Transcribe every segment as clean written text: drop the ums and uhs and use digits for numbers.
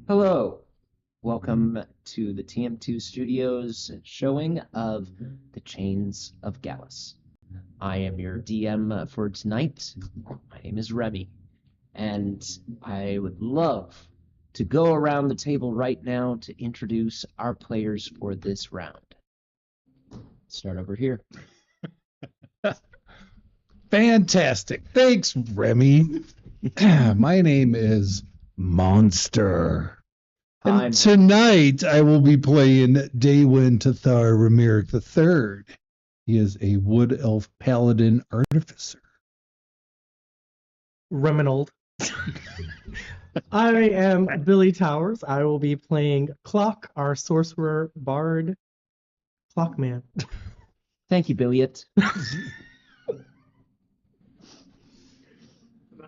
Hello, welcome to the TM2 Studios showing of The Chains of Gallas. I am your DM for tonight. My name is Remy, and I would love to go around the table right now to introduce our players for this round. Start over here. Fantastic. Thanks, Remy. My name is Monster. Hi, And tonight I will be playing Daywin Tathar Ramiric III. He is a wood elf paladin artificer. Reminold. I am Billy Towers. I will be playing Clock, our sorcerer bard Clockman. Thank you, Billiot.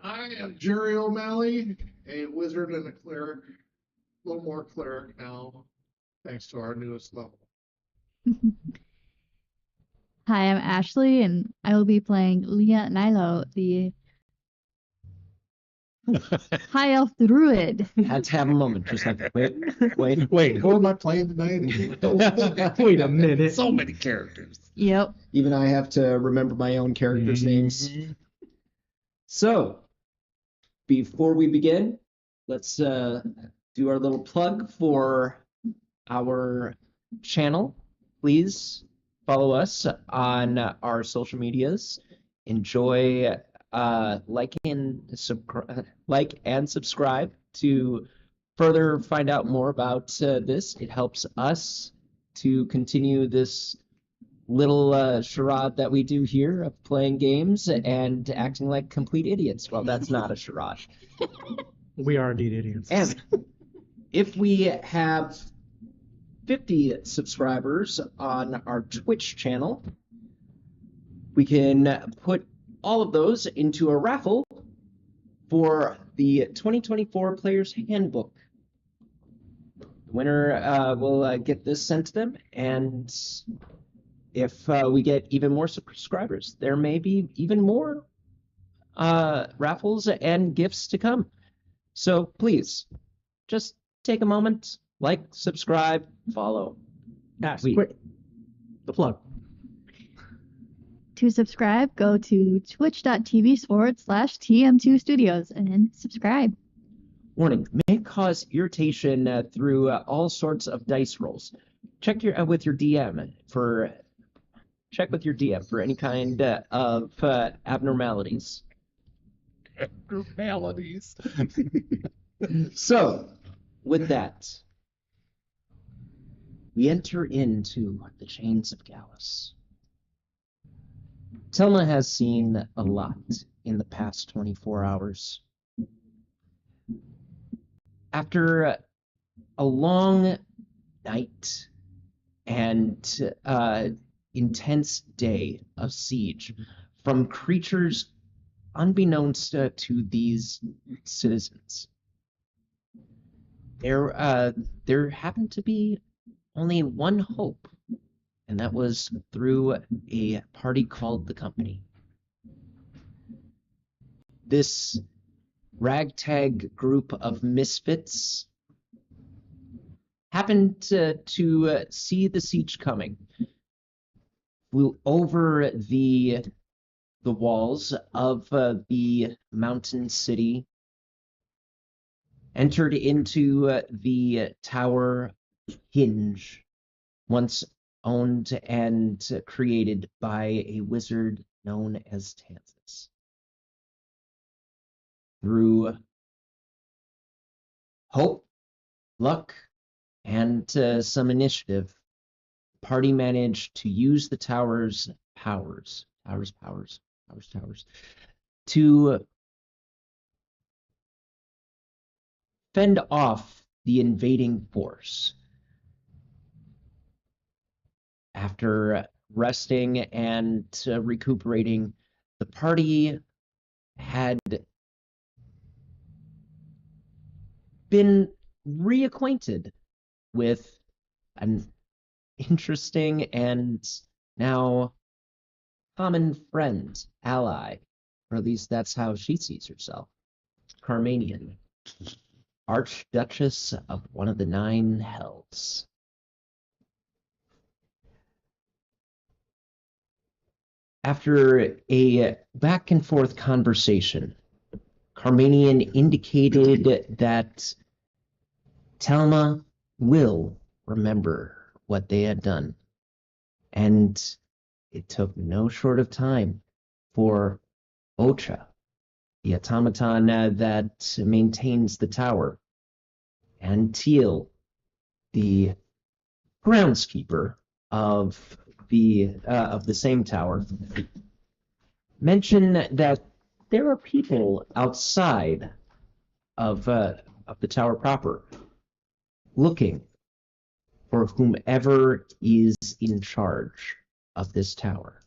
I am Jerry O'Malley, a wizard and a cleric. A little more cleric now, thanks to our newest level. Hi, I'm Ashley, and I will be playing Leah Nilo, the High Elf Druid. Had to have a moment. Just like, wait. Wait, who am I playing tonight? Wait a minute. So many characters. Yep. Even I have to remember my own characters' names. So, before we begin, let's do our little plug for our channel. Please follow us on our social medias. Enjoy, like and subscribe to further find out more about this. It helps us to continue this little charade that we do here of playing games and acting like complete idiots. Well, that's not a charade. We are indeed idiots. And if we have 50 subscribers on our Twitch channel, we can put all of those into a raffle for the 2024 Player's Handbook. The winner will get this sent to them, and if we get even more subscribers, there may be even more raffles and gifts to come. So please, just take a moment, like, subscribe, follow. Quick, the plug. To subscribe, go to twitch.tv/TM2 Studios and subscribe. Warning, may cause irritation through all sorts of dice rolls. Check your with your DM for any kind of abnormalities. Abnormalities. So, with that, we enter into the chains of Gallas. Telma has seen a lot in the past 24 hours. After a long night and intense day of siege from creatures unbeknownst to these citizens, there happened to be only one hope, and that was through a party called the Company. This ragtag group of misfits happened to see the siege coming, flew over the walls of the mountain city, entered into the tower hinge, once owned and created by a wizard known as Tansis. Through hope, luck, and some initiative, the party managed to use the tower's powers to fend off the invading force. After resting and recuperating, the party had been reacquainted with an interesting and now common friend, ally, or at least that's how she sees herself, Carmanian, Archduchess of one of the 9 hells. After a back and forth conversation, Carmanian indicated that Telma will remember what they had done, and it took no short of time for Ocha, the automaton that maintains the tower, and Teal, the groundskeeper of the same tower, mention that there are people outside of the tower proper looking for whomever is in charge of this tower.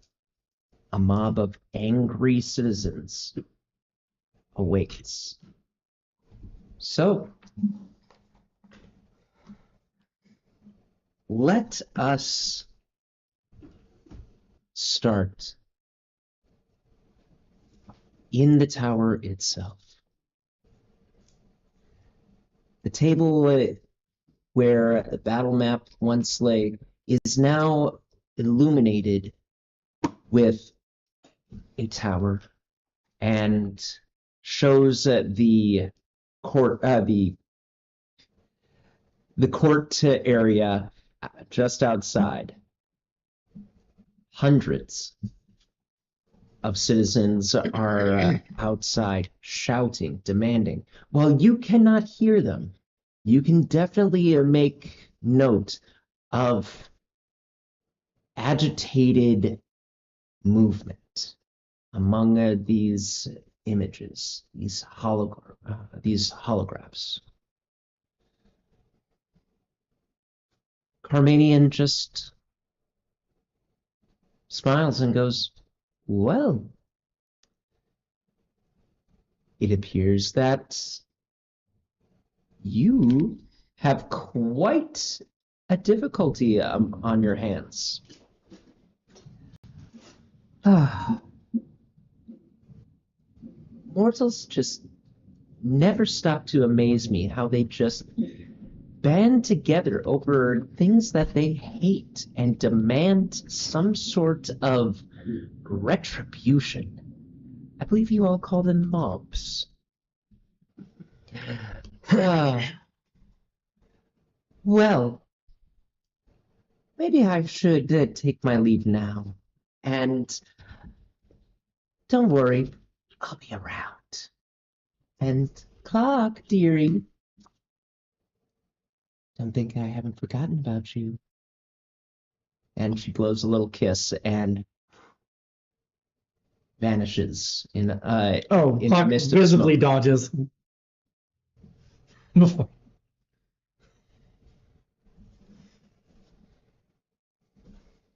A mob of angry citizens awaits. So, let us start in the tower itself. The table where the battle map once lay is now illuminated with a tower and shows the court area just outside. Hundreds of citizens are outside shouting, demanding. While you cannot hear them, you can definitely make note of agitated movement among these images, these holographs. Carmanian just smiles and goes, "Well, it appears that you have quite a difficulty on your hands." Mortals just never stop to amaze me how they just band together over things that they hate and demand some sort of retribution. I believe you all call them mobs. Well, maybe I should take my leave now. And don't worry, I'll be around. And Clark, dearie, don't think I haven't forgotten about you. And she blows a little kiss and vanishes in in the Clock mist of visibly smoke. dodges. Before.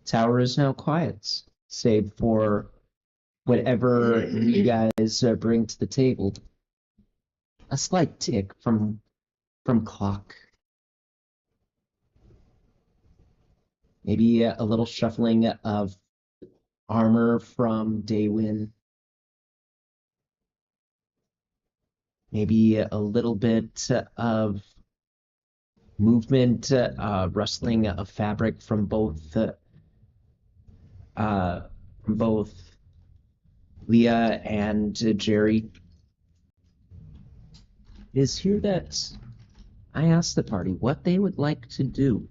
Tower is now quiet, save for whatever you guys bring to the table. A slight tick from Clock. Maybe a little shuffling of armor from Daywin. Maybe a little bit of movement, rustling of fabric from both Leah and Jerry. It is here that I asked the party what they would like to do.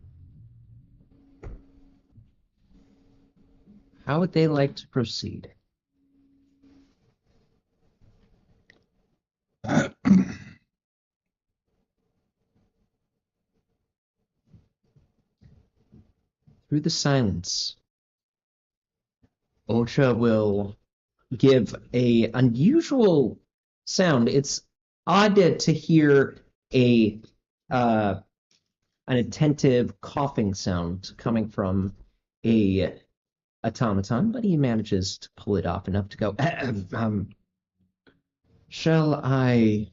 How would they like to proceed? Through the silence, Ocha will give a unusual sound. It's odd to hear an attentive coughing sound coming from a automaton, but he manages to pull it off enough to go, shall I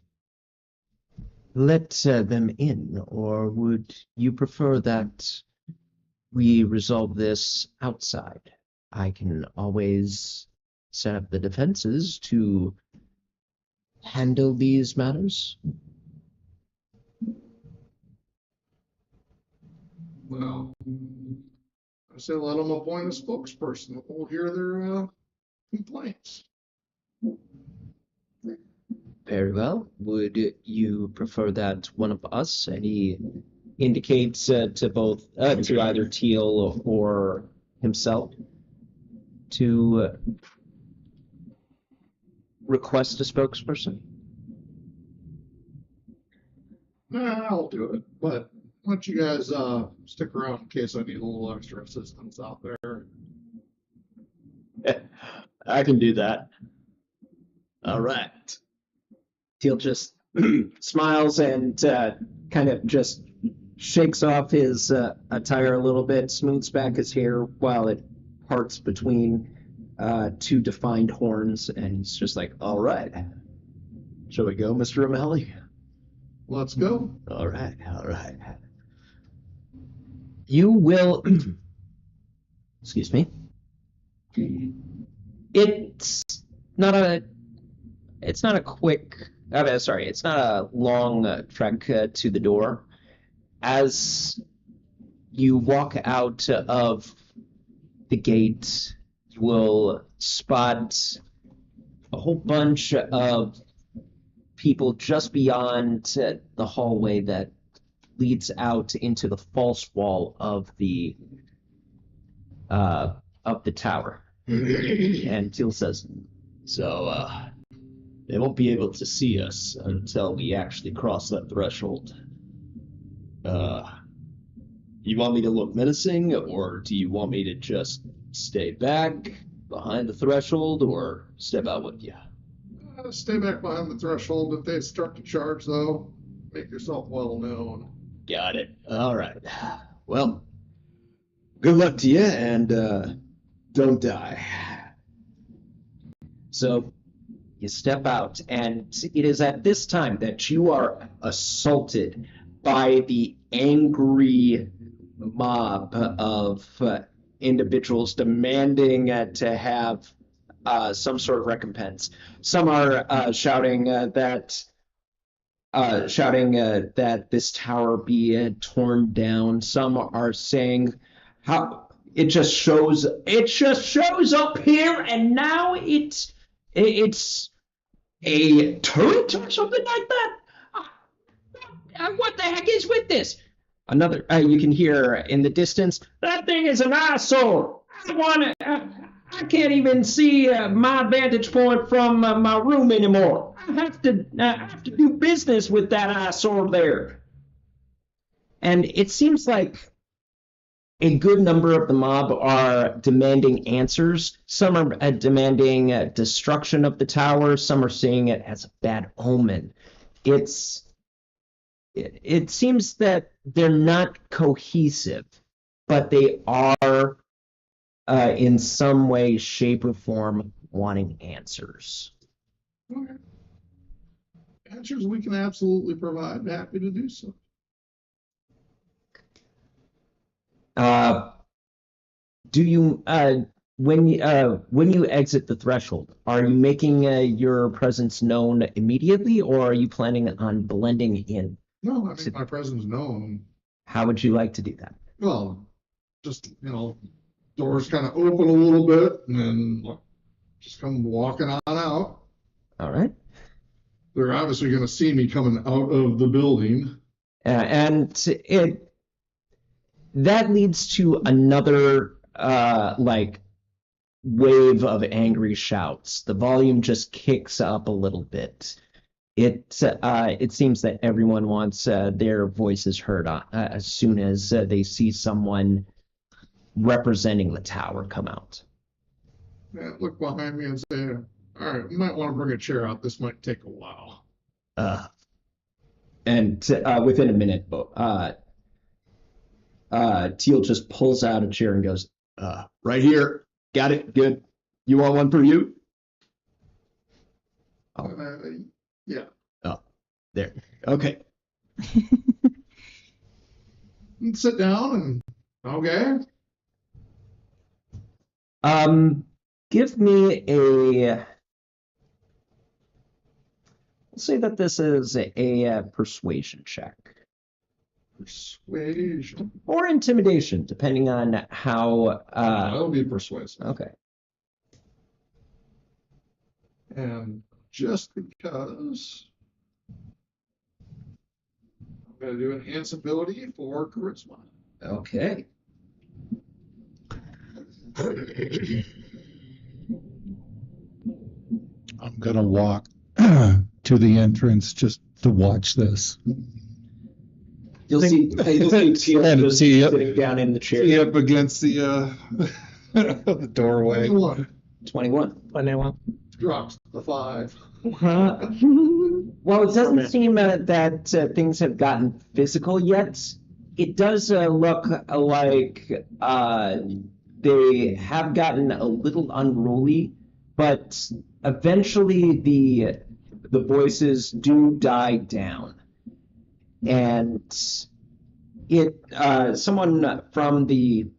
let them in, or would you prefer that we resolve this outside? I can always set up the defenses to handle these matters. Well, I say let them appoint a spokesperson. We'll hear their complaints. Very well. Would you prefer that one of us, and he indicates to both, to either Teal or himself, to request a spokesperson? Nah, I'll do it. But why don't you guys stick around in case I need a little extra assistance out there. I can do that. All right. Teal just smiles and kind of just shakes off his attire a little bit, smooths back his hair while it parts between two defined horns, and he's just like, all right. Shall we go, Mr. O'Malley? Let's go. All right, all right. You will, excuse me. It's not a quick, sorry, it's not a long trek to the door. As you walk out of the gate, you will spot a whole bunch of people just beyond the hallway that leads out into the false wall of the tower. And Teal says, so they won't be able to see us until we actually cross that threshold. You want me to look menacing, or do you want me to just stay back behind the threshold, or step out with you? Stay back behind the threshold. If they start to charge, though, make yourself well known. Got it. All right. Well, good luck to you, and don't die. So you step out, and it is at this time that you are assaulted by the angry mob of individuals demanding to have some sort of recompense. Some are shouting that this tower be torn down. Some are saying how it just shows up here, and now it's a turret or something like that. What the heck is with this? Another, you can hear in the distance, that thing is an eyesore. I can't even see my vantage point from my room anymore. I have to do business with that eyesore there. And it seems like a good number of the mob are demanding answers. Some are demanding destruction of the tower. Some are seeing it as a bad omen. It seems that they're not cohesive, but they are in some way, shape, or form wanting answers. Okay. Answers we can absolutely provide. Happy to do so. Do you when you exit the threshold, are you making your presence known immediately, or are you planning on blending in? No, I think my presence known. How would you like to do that? Well, just, doors kind of open a little bit and then just come walking on out. All right. They're obviously going to see me coming out of the building. And that leads to another wave of angry shouts. The volume just kicks up a little bit. It seems that everyone wants their voices heard as soon as they see someone representing the tower come out. Yeah, look behind me and say, all right, we might want to bring a chair out. This might take a while. And within a minute, Teal just pulls out a chair and goes, right here. Got it. Good. You want one for you? Yeah. Oh, there. Okay. Sit down and okay. Give me we'll say that this is a persuasion check. Persuasion. Or intimidation, depending on how. That'll be persuasive. Okay. And just because I'm going to do enhance ability for charisma. Okay. I'm gonna walk to the entrance just to watch this. You'll see Teal And just see it. sitting down in the chair. See up against the the doorway. 21 21. Vanilla. drops the 5. Well, it doesn't seem that things have gotten physical yet. It does look like they have gotten a little unruly, but eventually the voices do die down, and someone from the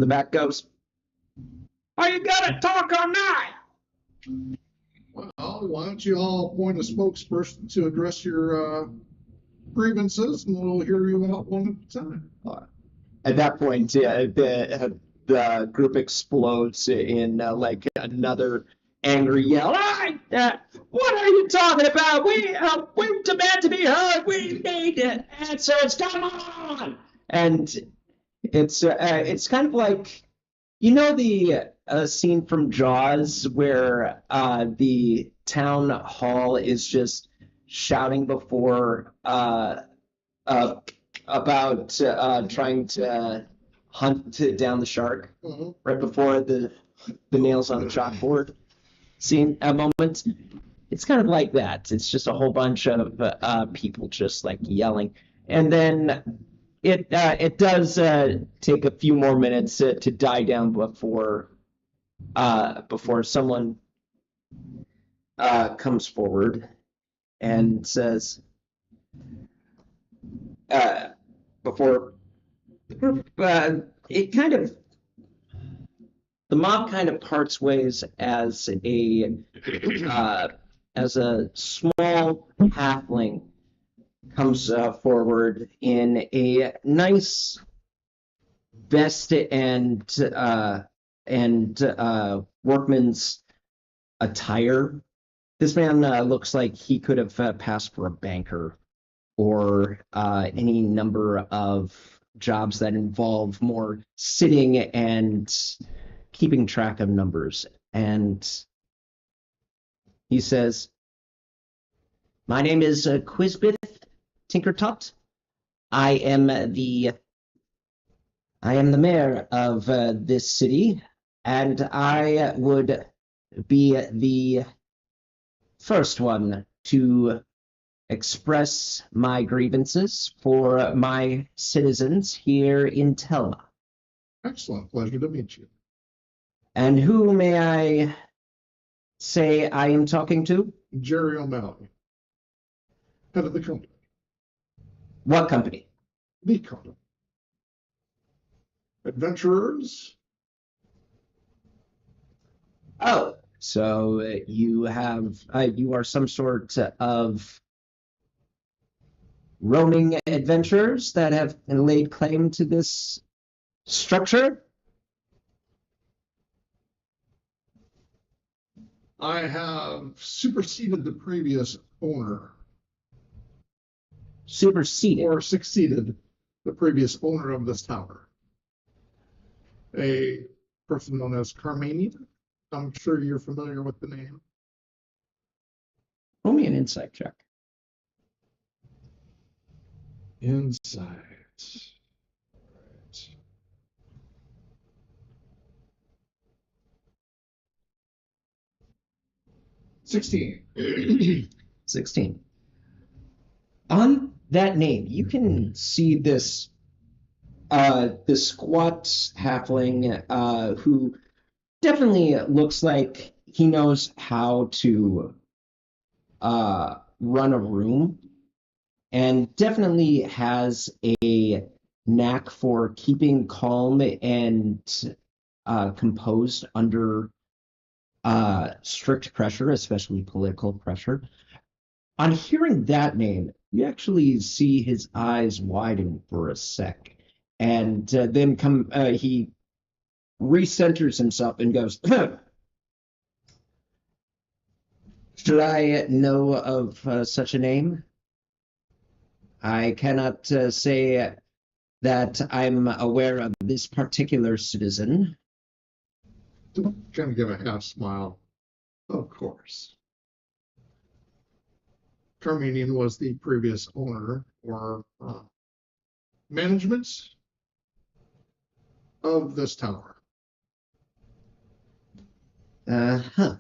back goes, "Are you gonna talk or not?" Well, why don't you all appoint a spokesperson to address your grievances, and we'll hear you out one at a time. At that point, the group explodes in like another angry yell. What are you talking about? We demand to be heard. We need answers. Come on! And it's kind of like, the scene from Jaws where the town hall is just shouting before about trying to hunt down the shark right before the nails on the chalkboard scene at moment. It's kind of like that. It's just a whole bunch of people just like yelling, and then it does take a few more minutes to die down before someone comes forward and says, before the group, the mob kind of parts ways as a small halfling comes forward in a nice vest and workman's attire. This man looks like he could have passed for a banker. or any number of jobs that involve more sitting and keeping track of numbers. And he says, "My name is Quizbith Tinkertot. I am the mayor of this city, and I would be the first one to express my grievances for my citizens here in Telma. Excellent. Pleasure to meet you. And who may I say I am talking to? Jerry O'Malley, head of the company. What company? The company. Adventurers. Oh, so you are some sort of roaming adventurers that have laid claim to this structure? I have superseded the previous owner, Superseded. or succeeded the previous owner of this tower. A person known as Carmania. I'm sure you're familiar with the name. Roll me an insight check. Insight. Right. 16. 16. On that name, you can see this squat halfling who definitely looks like he knows how to run a room, and definitely has a knack for keeping calm and composed under strict pressure, especially political pressure. On hearing that name, you actually see his eyes widen for a sec, and then he recenters himself and goes, "Should I know of such a name? I cannot say that I'm aware of this particular citizen." Kind of give a half smile. Of course. Carmanian was the previous owner or management of this tower. Huh.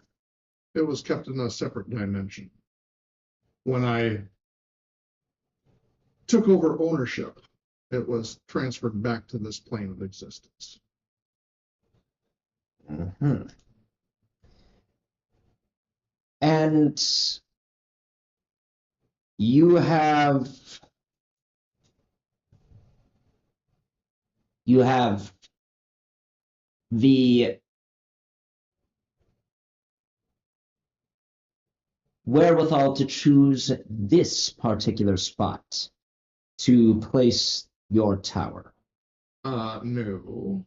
It was kept in a separate dimension. When I took over ownership, it was transferred back to this plane of existence. Mhm. And you have the wherewithal to choose this particular spot to place your tower. No.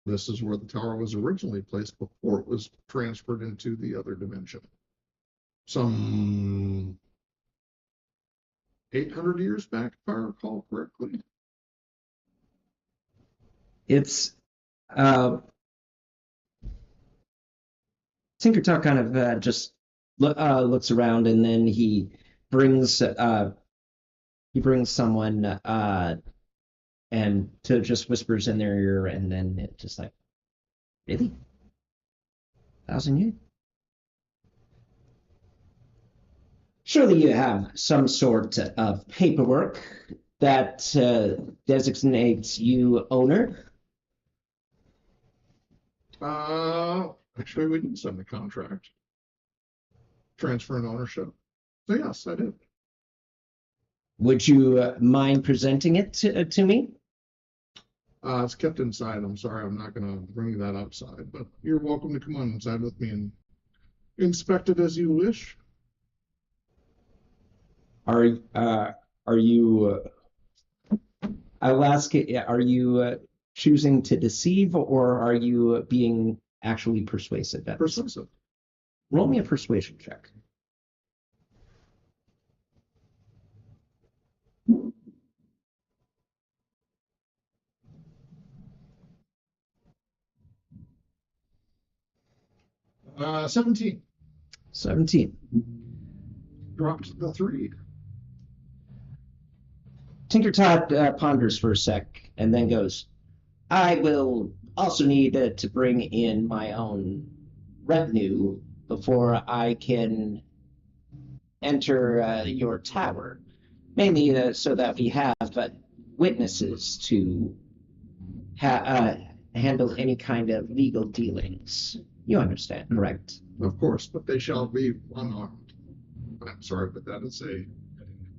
This is where the tower was originally placed before it was transferred into the other dimension. Some 800 years back, if I recall correctly. It's Tinkertalk kind of just looks around, and then he brings someone and to just whispers in their ear, and then it just like, really? 1,000 years? Surely you have some sort of paperwork that designates you owner. Actually, we did send the contract. Transferring ownership. So yes, I did. Would you mind presenting it to me? It's kept inside. I'm sorry, I'm not going to bring that outside, but you're welcome to come on inside with me and inspect it as you wish. Are you? I'll ask it. Are you choosing to deceive, or are you being actually persuasive? Persuasive. Roll me a persuasion check. 17. 17. Dropped the 3. Tinkertot ponders for a sec and then goes, I will also need to bring in my own retinue before I can enter your tower. Mainly so that we have witnesses to handle any kind of legal dealings. You understand, correct? Of course, but they shall be unarmed. I'm sorry, but that is a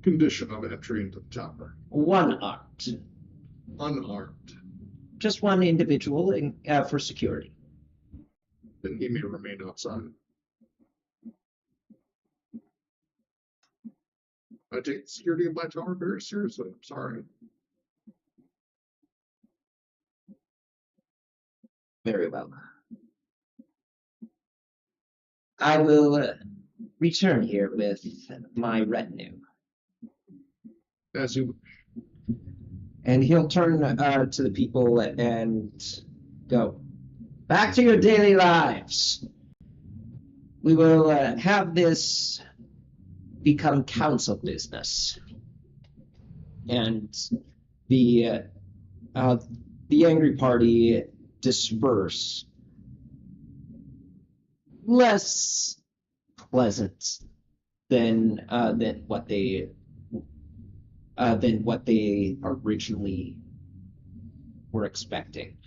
condition of entry into the tower. One armed. Unarmed. Just one individual for security. Then he may remain outside. I take the security of my tower very seriously. I'm sorry. Very well. I will return here with my retinue. As you And he'll turn to the people and go, back to your daily lives. We will have this become council business. And the angry party disperse. Less pleasant than what they originally were expecting.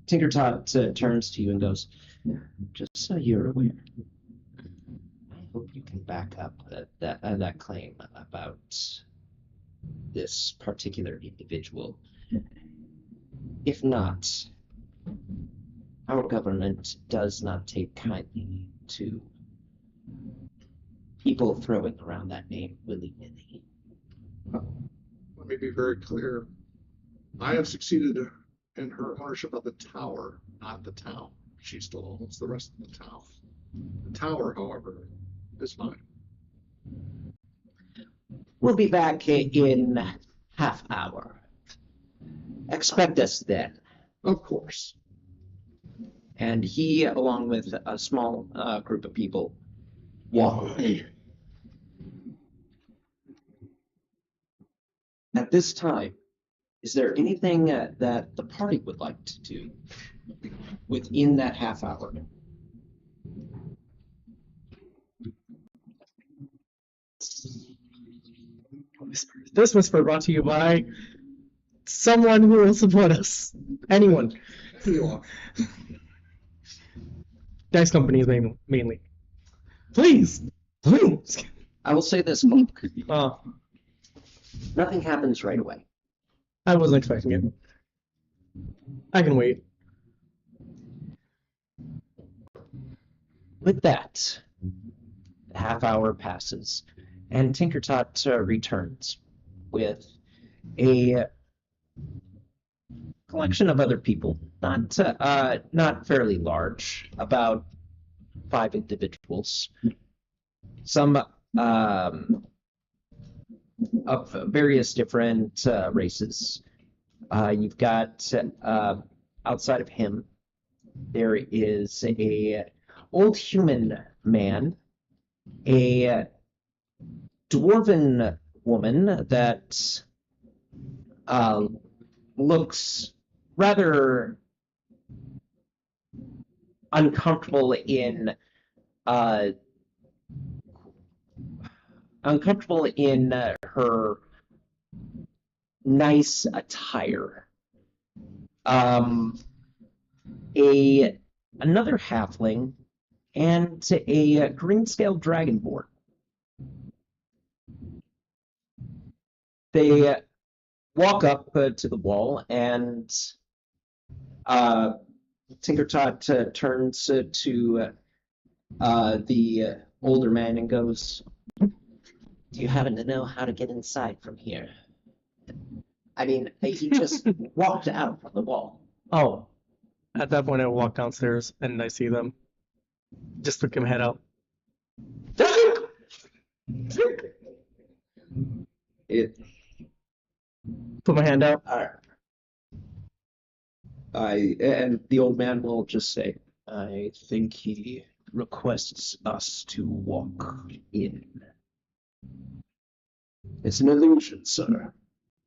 Tinkertot turns to you and goes, just so you're aware, I hope you can back up that claim about this particular individual. If not, our government does not take kindly to people throwing around that name willy-nilly. let me be very clear. I have succeeded in her ownership of the tower, not the town. She still owns the rest of the town. The tower, however, is mine. We'll be back in half hour. Expect us then. Of course. And he, along with a small group of people, walk away. At this time, is there anything that the party would like to do within that half hour? This whisper brought to you by someone who will support us. Anyone. Feel Dice companies mainly. Please. Please. I will say this, Monk. Oh, Nothing happens right away. I wasn't expecting it. I can wait. With that, the half hour passes, and Tinkertot returns with a collection of other people, not fairly large, about 5 individuals, some of various different races. You've got outside of him, there is a old human man, a dwarven woman that looks rather uncomfortable in her nice attire. Another halfling and a green-scaled dragonborn. They walk up to the wall, and Tinkertot turns to the older man and goes, "Do you happen to know how to get inside from here?" I mean, he just walked out from the wall. Oh. At that point, I walk downstairs and I see them. Just took him head out. It. Put my hand out. And the old man will just say, I think he requests us to walk in. It's an illusion, sir.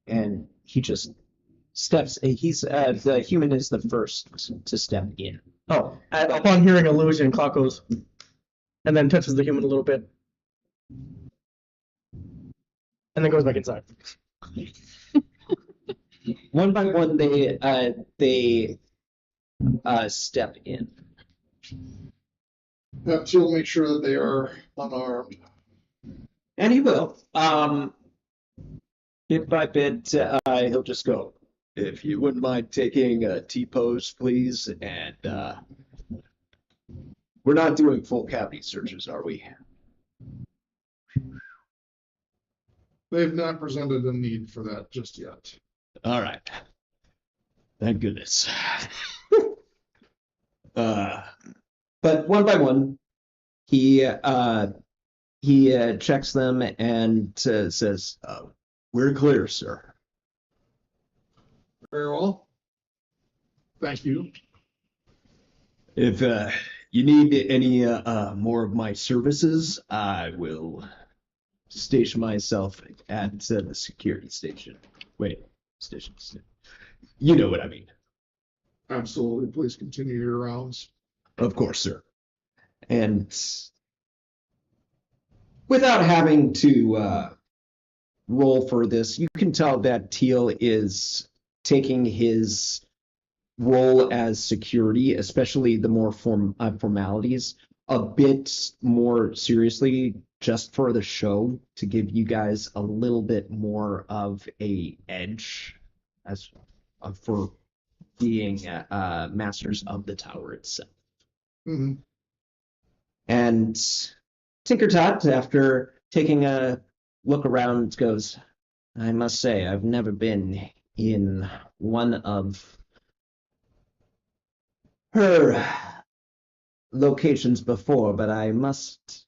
And he just steps. The human is the first to step in. Oh, upon hearing illusion, Clock goes and then touches the human a little bit, and then goes back inside. One by one, they step in. He'll make sure that they are unarmed. And he will. Bit by bit, he'll just go, if you wouldn't mind taking a T-pose, please. And we're not doing full cavity searches, are we? They've not presented a need for that just yet. All right. Thank goodness. But one by one, he checks them and says, we're clear, sir. Very well. Thank you. If you need any more of my services, I will station myself at the security station. Wait, station. You know what I mean. Absolutely. Please continue your rounds. Of course, sir. And without having to roll for this, you can tell that Teal is taking his role as security, especially the more formalities, a bit more seriously, just for the show, to give you guys a little bit more of a edge as for being masters of the tower itself. Mm-hmm. And Tinkertot, after taking a look around, goes, I must say, I've never been in one of her locations before, but I must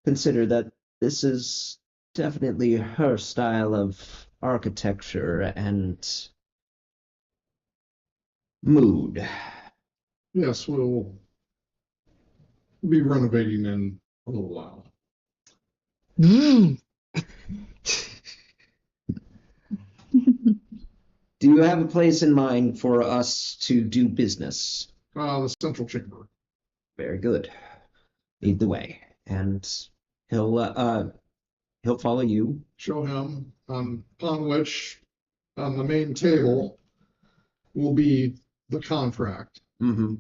consider that this is definitely her style of architecture and mood. Yes, we'll be renovating in a little while. Do you have a place in mind for us to do business? The central chamber. Very good. Lead the way, and he'll follow you. Show him, upon which on the main table will be the contract. Mm-hmm.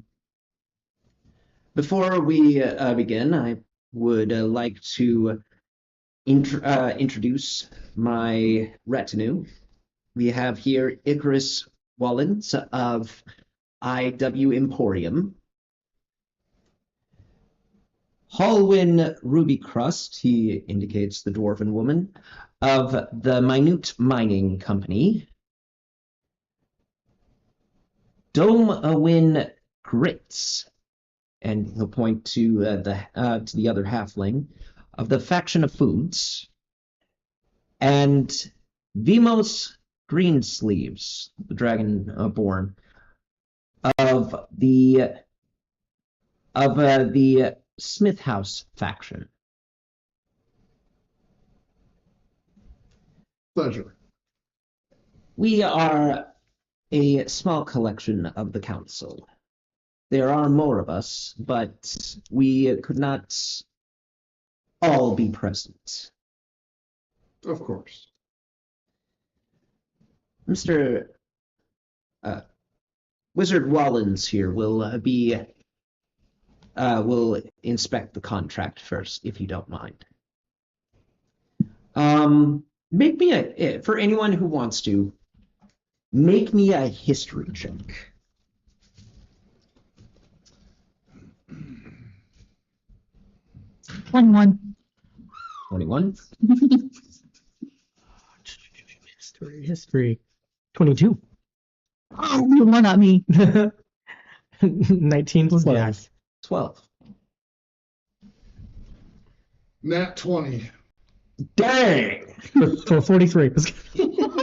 Before we begin, I would like to introduce my retinue. We have here Icarus Wallens of IW Emporium. Halwyn Rubycrust, he indicates the dwarven woman, of the Minute Mining Company. Domawin Grits, and he'll point to the other halfling, of the Faction of Foods, and Vimos Greensleeves, the Dragonborn, of the Smith House faction. Pleasure. We are a small collection of the council. There are more of us, but we could not all be present. Of course. Mr. Wizard Wallens here will will inspect the contract first, if you don't mind. Make me for anyone who wants to, make me a history check. 21. 21. History. 22. Oh, you won on me. 19 plus 12. gas. 12. Nat 20. Dang! For 43.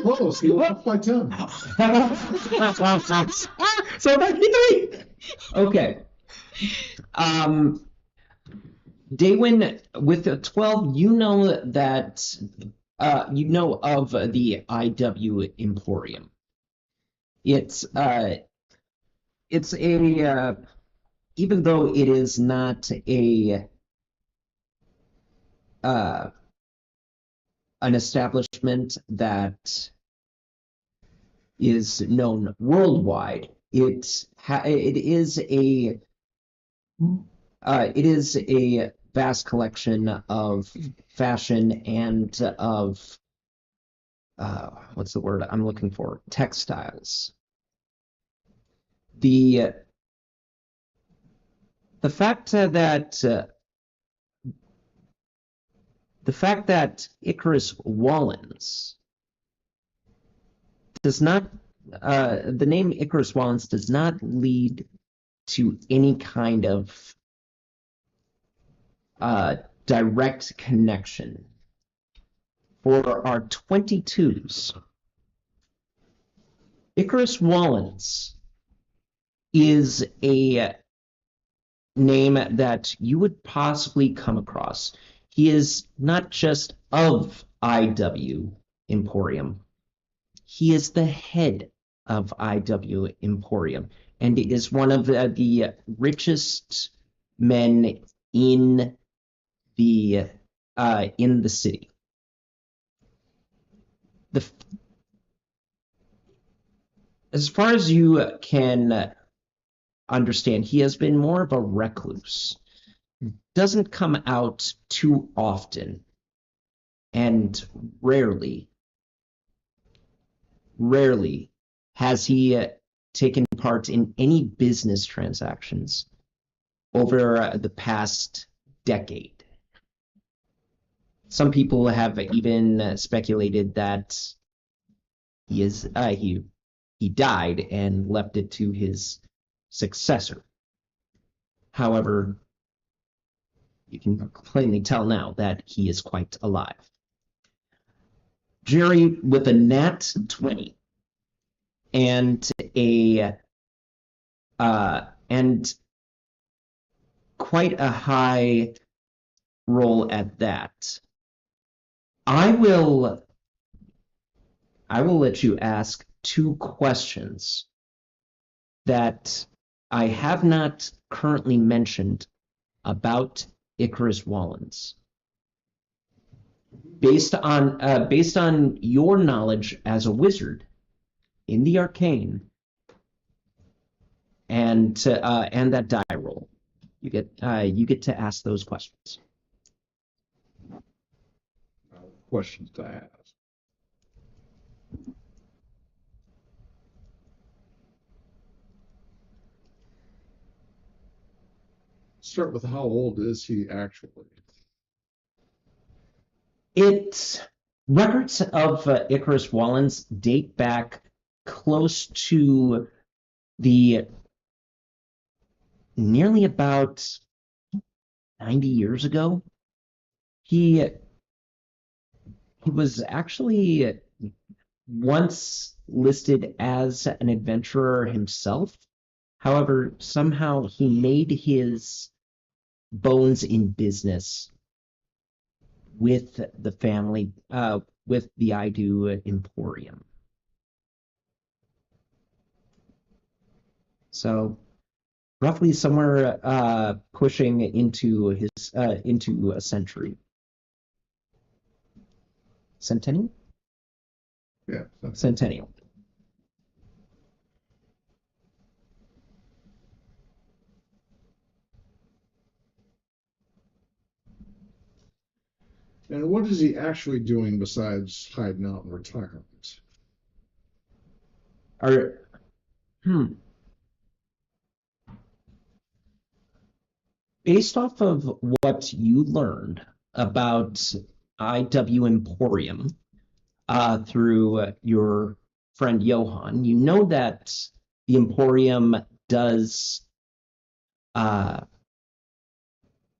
close. You lost by 10. So that'd be 3. Okay. Daywin, with a 12, you know that you know of the IW Emporium. It's a even though it is not a an establishment that is known worldwide, it is a vast collection of fashion and of what's the word I'm looking for? Textiles. The fact that Icarus Wallens does not the name Icarus Wallens does not lead to any kind of direct connection. For our 22s, Icarus Wallens is a name that you would possibly come across. He is not just of IW Emporium, he is the head of IW Emporium, and is one of the richest men in the city. As far as you can understand, he has been more of a recluse. Doesn't come out too often, and rarely has he taken part in any business transactions over the past decade. Some people have even speculated that he died and left it to his successor. However, you can plainly tell now that he is quite alive. Jerry, with a nat 20 and quite a high roll at that, I will let you ask 2 questions that I have not currently mentioned about Icarus Wallens. Based on your knowledge as a wizard in the arcane and that die roll, you get to ask those questions. Questions to ask. Start with how old is he actually? Records of Icarus Wallens date back close to the nearly about 90 years ago. He was actually once listed as an adventurer himself. However, somehow he made his bones in business with the family, with the IDU Emporium. So roughly somewhere pushing into a century. Centennial? Yeah. Centennial. And what is he actually doing besides hiding out in retirement? Based off of what you learned about IW Emporium through your friend Johan, you know that the Emporium does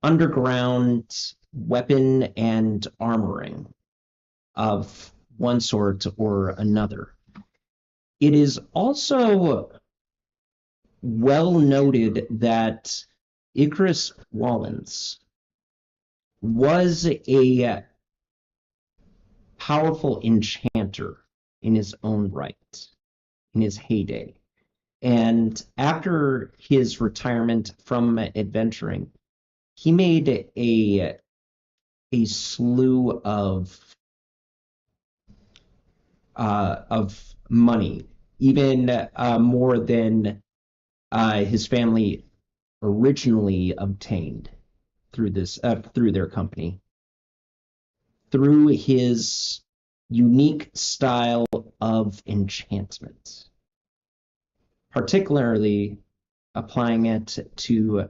underground weapon and armoring of one sort or another. It is also well noted that Icarus Wallens was a powerful enchanter in his own right, in his heyday. And after his retirement from adventuring, he made a slew of money, even more than his family originally obtained through through their company, through his unique style of enchantment, particularly applying it to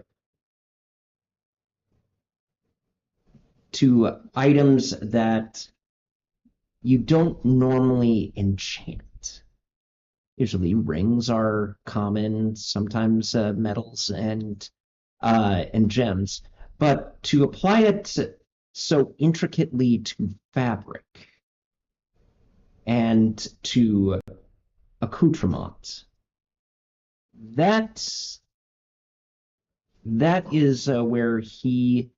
items that you don't normally enchant. Usually rings are common, sometimes metals and gems, but to apply it so intricately to fabric and to accoutrement, that is where he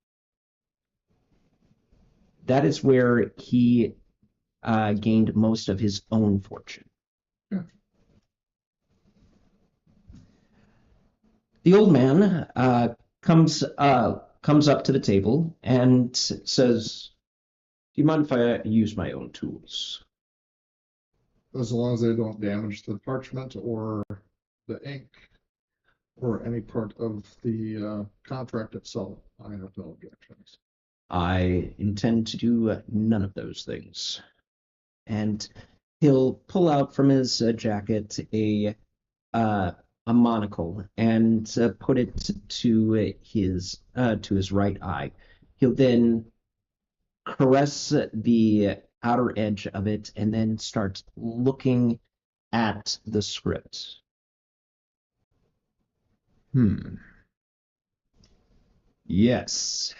gained most of his own fortune. Yeah. The old man comes up to the table and says, "Do you mind if I use my own tools?" As long as they don't damage the parchment or the ink or any part of the contract itself, I have no objections. I intend to do none of those things. And he'll pull out from his jacket a monocle and put it to his right eye. He'll then caress the outer edge of it and then start looking at the script. Yes.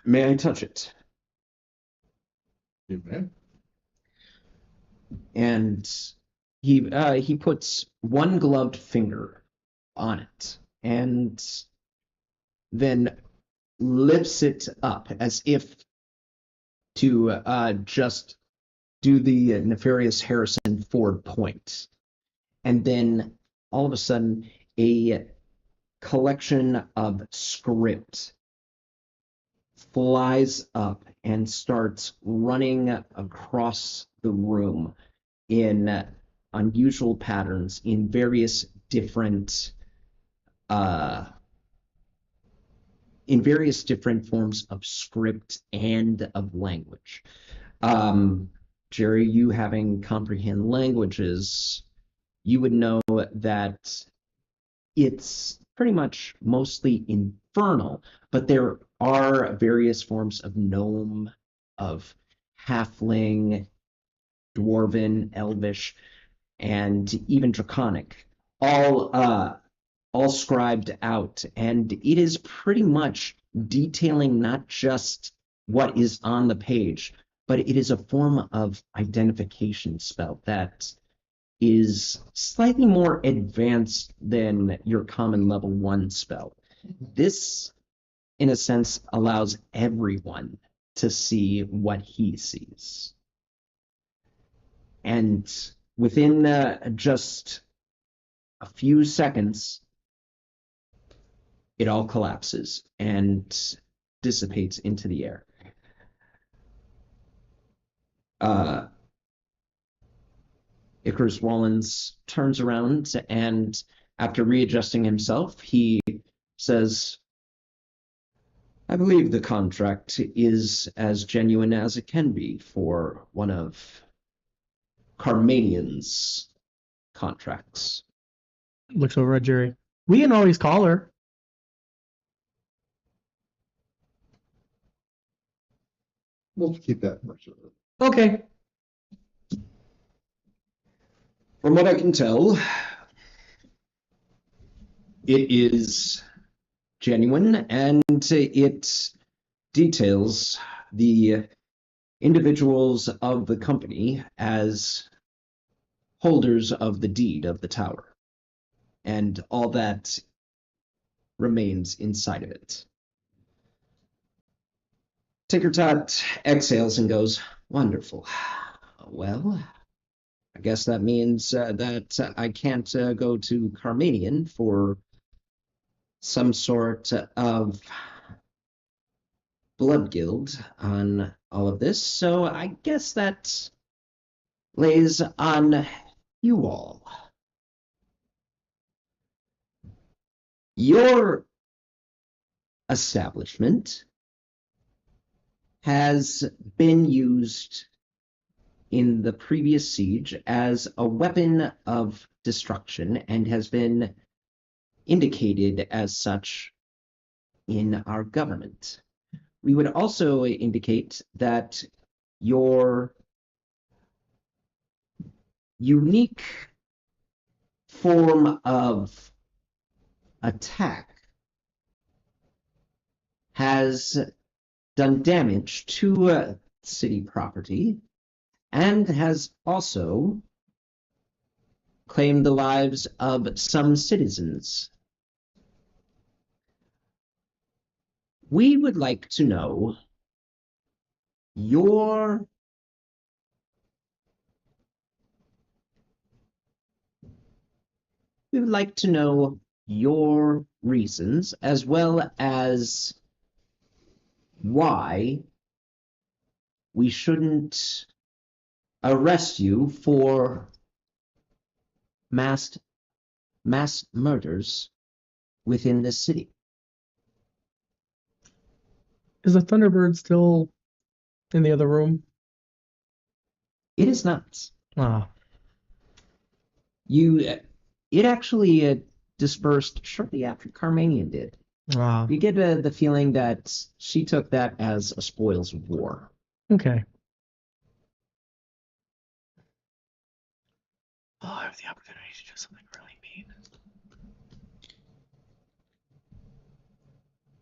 May I touch it? You may. And he puts one gloved finger on it and then lifts it up as if to just do the nefarious Harrison Ford point. And then all of a sudden, a collection of script flies up and starts running across the room in unusual patterns in various different forms of script and of language. Jerry, you having comprehend languages, you would know that it's pretty much mostly infernal, but there are various forms of gnome, of halfling, dwarven, elvish, and even draconic, all scribed out, and it is pretty much detailing not just what is on the page, but it is a form of identification spell that is slightly more advanced than your common level 1 spell. This, in a sense, allows everyone to see what he sees. And within just a few seconds, it all collapses and dissipates into the air. Icarus Wallens turns around and, after readjusting himself, he says, "I believe the contract is as genuine as it can be for one of Carmanian's contracts." Looks over at Jerry. We can always call her. We'll keep that much of it. Okay. From what I can tell, it is genuine, and it details the individuals of the company as holders of the deed of the tower and all that remains inside of it. Tinkertot exhales and goes, "Wonderful. Well, I guess that means that I can't go to Carmanian for some sort of blood guild on all of this, so I guess that lays on you all. Your establishment has been used in the previous siege as a weapon of destruction and has been indicated as such in our government. We would also indicate that your unique form of attack has done damage to city property and has also claimed the lives of some citizens. We would like to know your reasons as well as why we shouldn't arrest you for mass murders within this city. Is the Thunderbird still in the other room? It is not. Ah, It actually dispersed shortly after Carmanian did. ah, You get the feeling that she took that as a spoils of war. okay. Oh, I have the opportunity to do something really mean.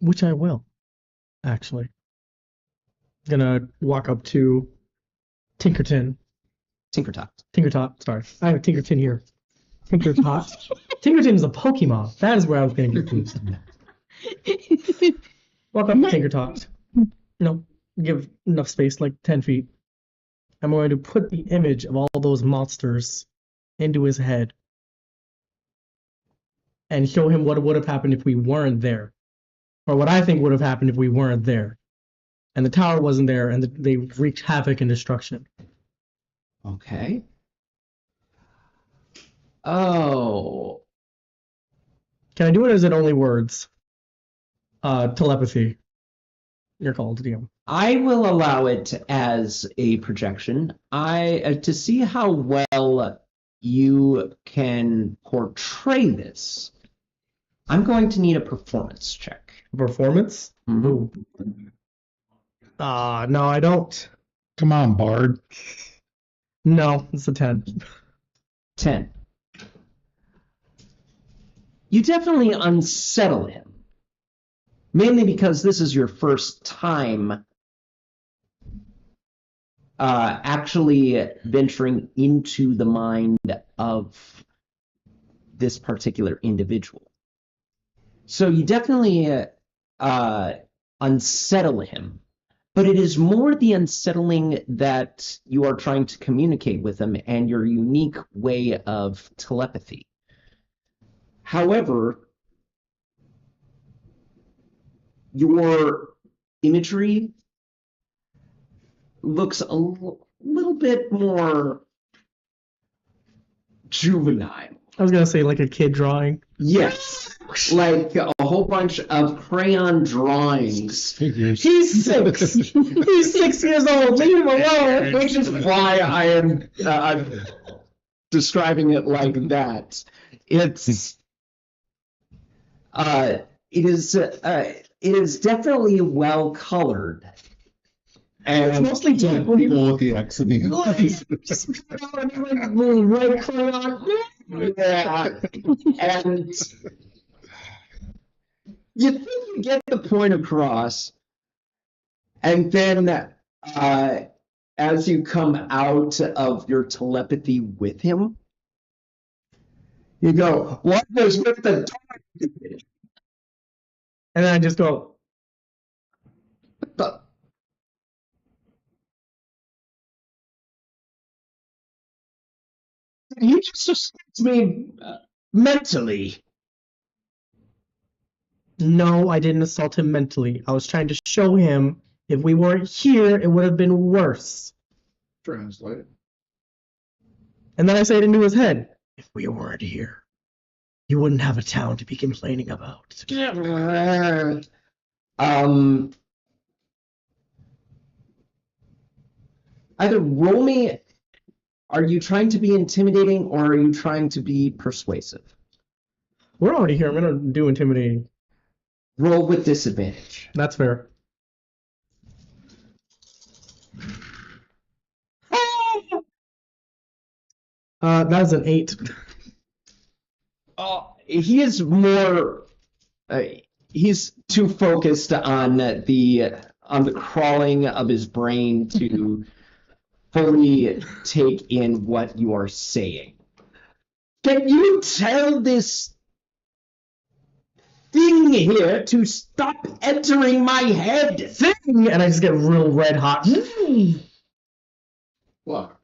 Which I will, actually. Gonna walk up to Tinkerton. Tinkertot. Sorry. I have Tinkerton here. Tinkertot. Tinkerton is a Pokemon. That is where I was getting confused. Walk up to Tinkertot. No, give enough space, like 10 feet. I'm going to put the image of all those monsters into his head and show him what would have happened if we weren't there. Or what I think would have happened if we weren't there. And the tower wasn't there, and they wreaked havoc and destruction. Okay. Oh. Can I do it, or is it only words? Telepathy. You're called, DM. I will allow it as a projection. To see how well you can portray this, I'm going to need a performance check. Performance? Mhm. Ooh. No, I don't. Come on, Bard. No, it's a 10. 10. You definitely unsettle him. Mainly because this is your first time actually venturing into the mind of this particular individual. So you definitely unsettle him. But it is more the unsettling that you are trying to communicate with him and your unique way of telepathy. However, your imagery looks a little bit more juvenile. I was gonna say like a kid drawing. Yes, like a whole bunch of crayon drawings. Figures. He's 6. He's 6 years old. Leave him alone. Which is why I am describing it like that. It is definitely well colored. It's And mostly black. Go with the X and the Just little red crayon. yeah, and you think you get the point across, And then as you come out of your telepathy with him, you go, "What was with the door?" And then I just go, But he just assaults me mentally. no, I didn't assault him mentally. I was trying to show him if we weren't here, it would have been worse. Translate. And then I say it into his head, if we weren't here, you wouldn't have a town to be complaining about. Either roll me. Are you trying to be intimidating or are you trying to be persuasive? We're already here. I'm going to do intimidating. Roll with disadvantage. That's fair. That's an 8. He is more. He's too focused on the crawling of his brain to fully take in what you are saying. Can you tell this thing here to stop entering my head? Thing! And I just get real red hot. Well,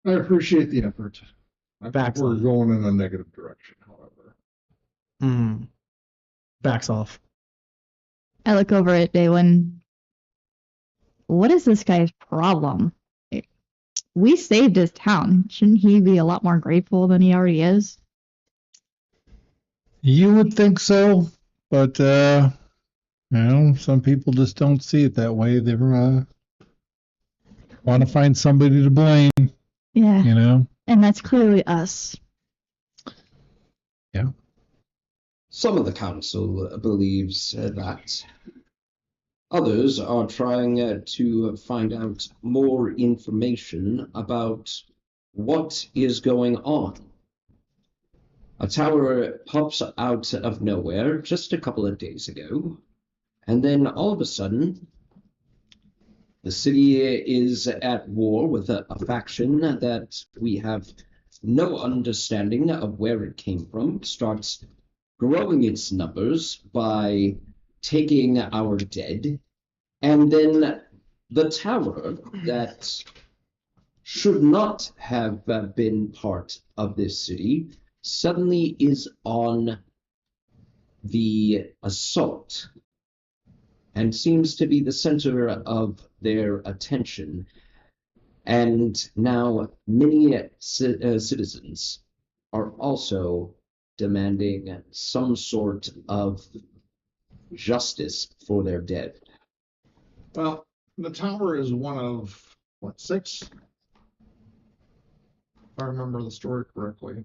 I appreciate the effort. I think Backs we're off. going in a negative direction, however. Backs off. I look over at Daywin. What is this guy's problem? We saved his town. Shouldn't he be a lot more grateful than he already is? You would think so, but some people just don't see it that way. They want to find somebody to blame, Yeah. And that's clearly us. Yeah. Some of the council believes that. Others are trying to find out more information about what is going on. A tower pops out of nowhere just a couple of days ago, and then all of a sudden, the city is at war with a faction that we have no understanding of where it came from, starts growing its numbers by taking our dead, and then the tower that should not have been part of this city suddenly is on the assault and seems to be the center of their attention. And now many citizens are also demanding some sort of justice for their dead. Well, the tower is one of, 6? If I remember the story correctly.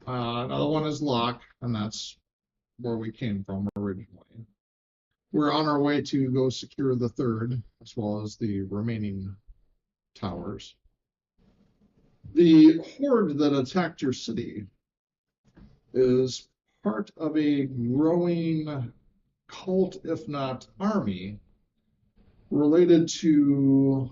Another one is Locke, and that's where we came from originally. We're on our way to go secure the third, as well as the remaining towers. The horde that attacked your city is part of a growing cult, if not army, related to,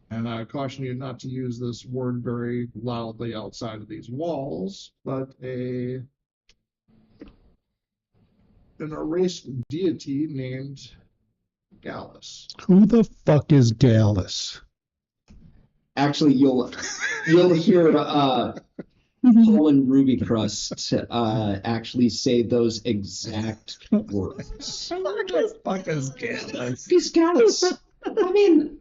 and I caution you not to use this word very loudly outside of these walls, but an erased deity named Gallas. Who the fuck is Gallas? Actually, you'll hear Paul and Ruby Crust actually say those exact words. What the fuck is Gallas? He's Gallus. I mean,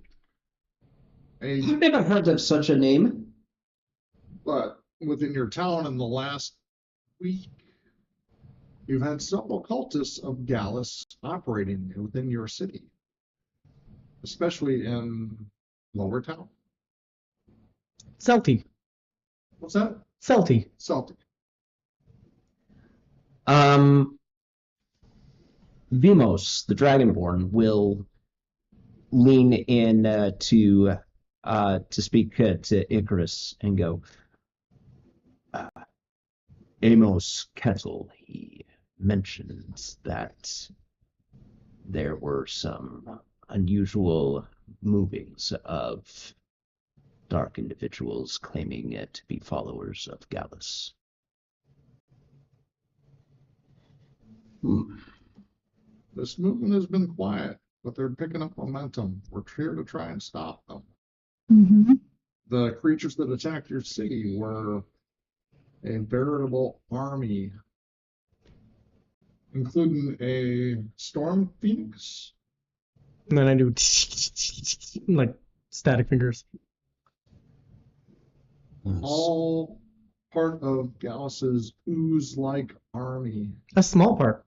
A, I've never heard of such a name. but within your town in the last week, you've had several cultists of Gallus operating within your city, especially in Lower Town. Celty. What's that? Celty. Celtic. Vimos, the Dragonborn, will lean in to speak to Icarus and go, Amos Kettle, he mentioned that there were some unusual movings of dark individuals claiming to be followers of Gallus. This movement has been quiet, but they're picking up momentum. We're here to try and stop them. Mm-hmm. The creatures that attacked your city were a veritable army, including a storm phoenix. And then I do like static fingers. All part of Gallas's ooze-like army. A small part.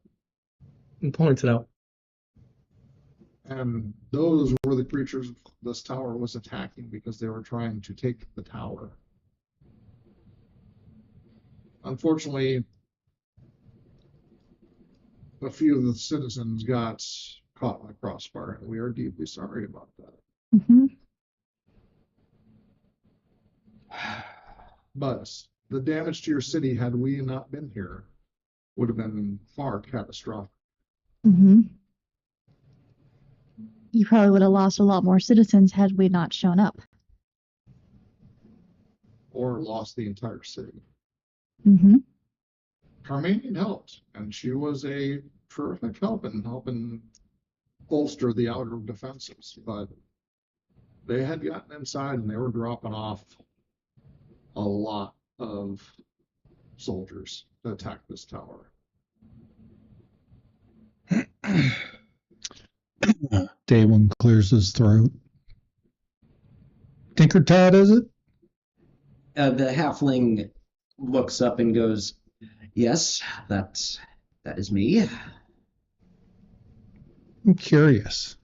And points it out. And those were the creatures this tower was attacking because they were trying to take the tower. Unfortunately, a few of the citizens got caught in the crossfire, and we are deeply sorry about that. Mm-hmm. But the damage to your city, had we not been here, would have been far catastrophic. Mm-hmm. You probably would have lost a lot more citizens had we not shown up. Or lost the entire city. Mm-hmm. Carmanian helped, and she was a terrific help in helping bolster the outer defenses, but they had gotten inside and they were dropping off a lot of soldiers to attack this tower. Daywin clears his throat. Tinkertodd, is it? The halfling looks up and goes, "Yes, that is me." I'm curious.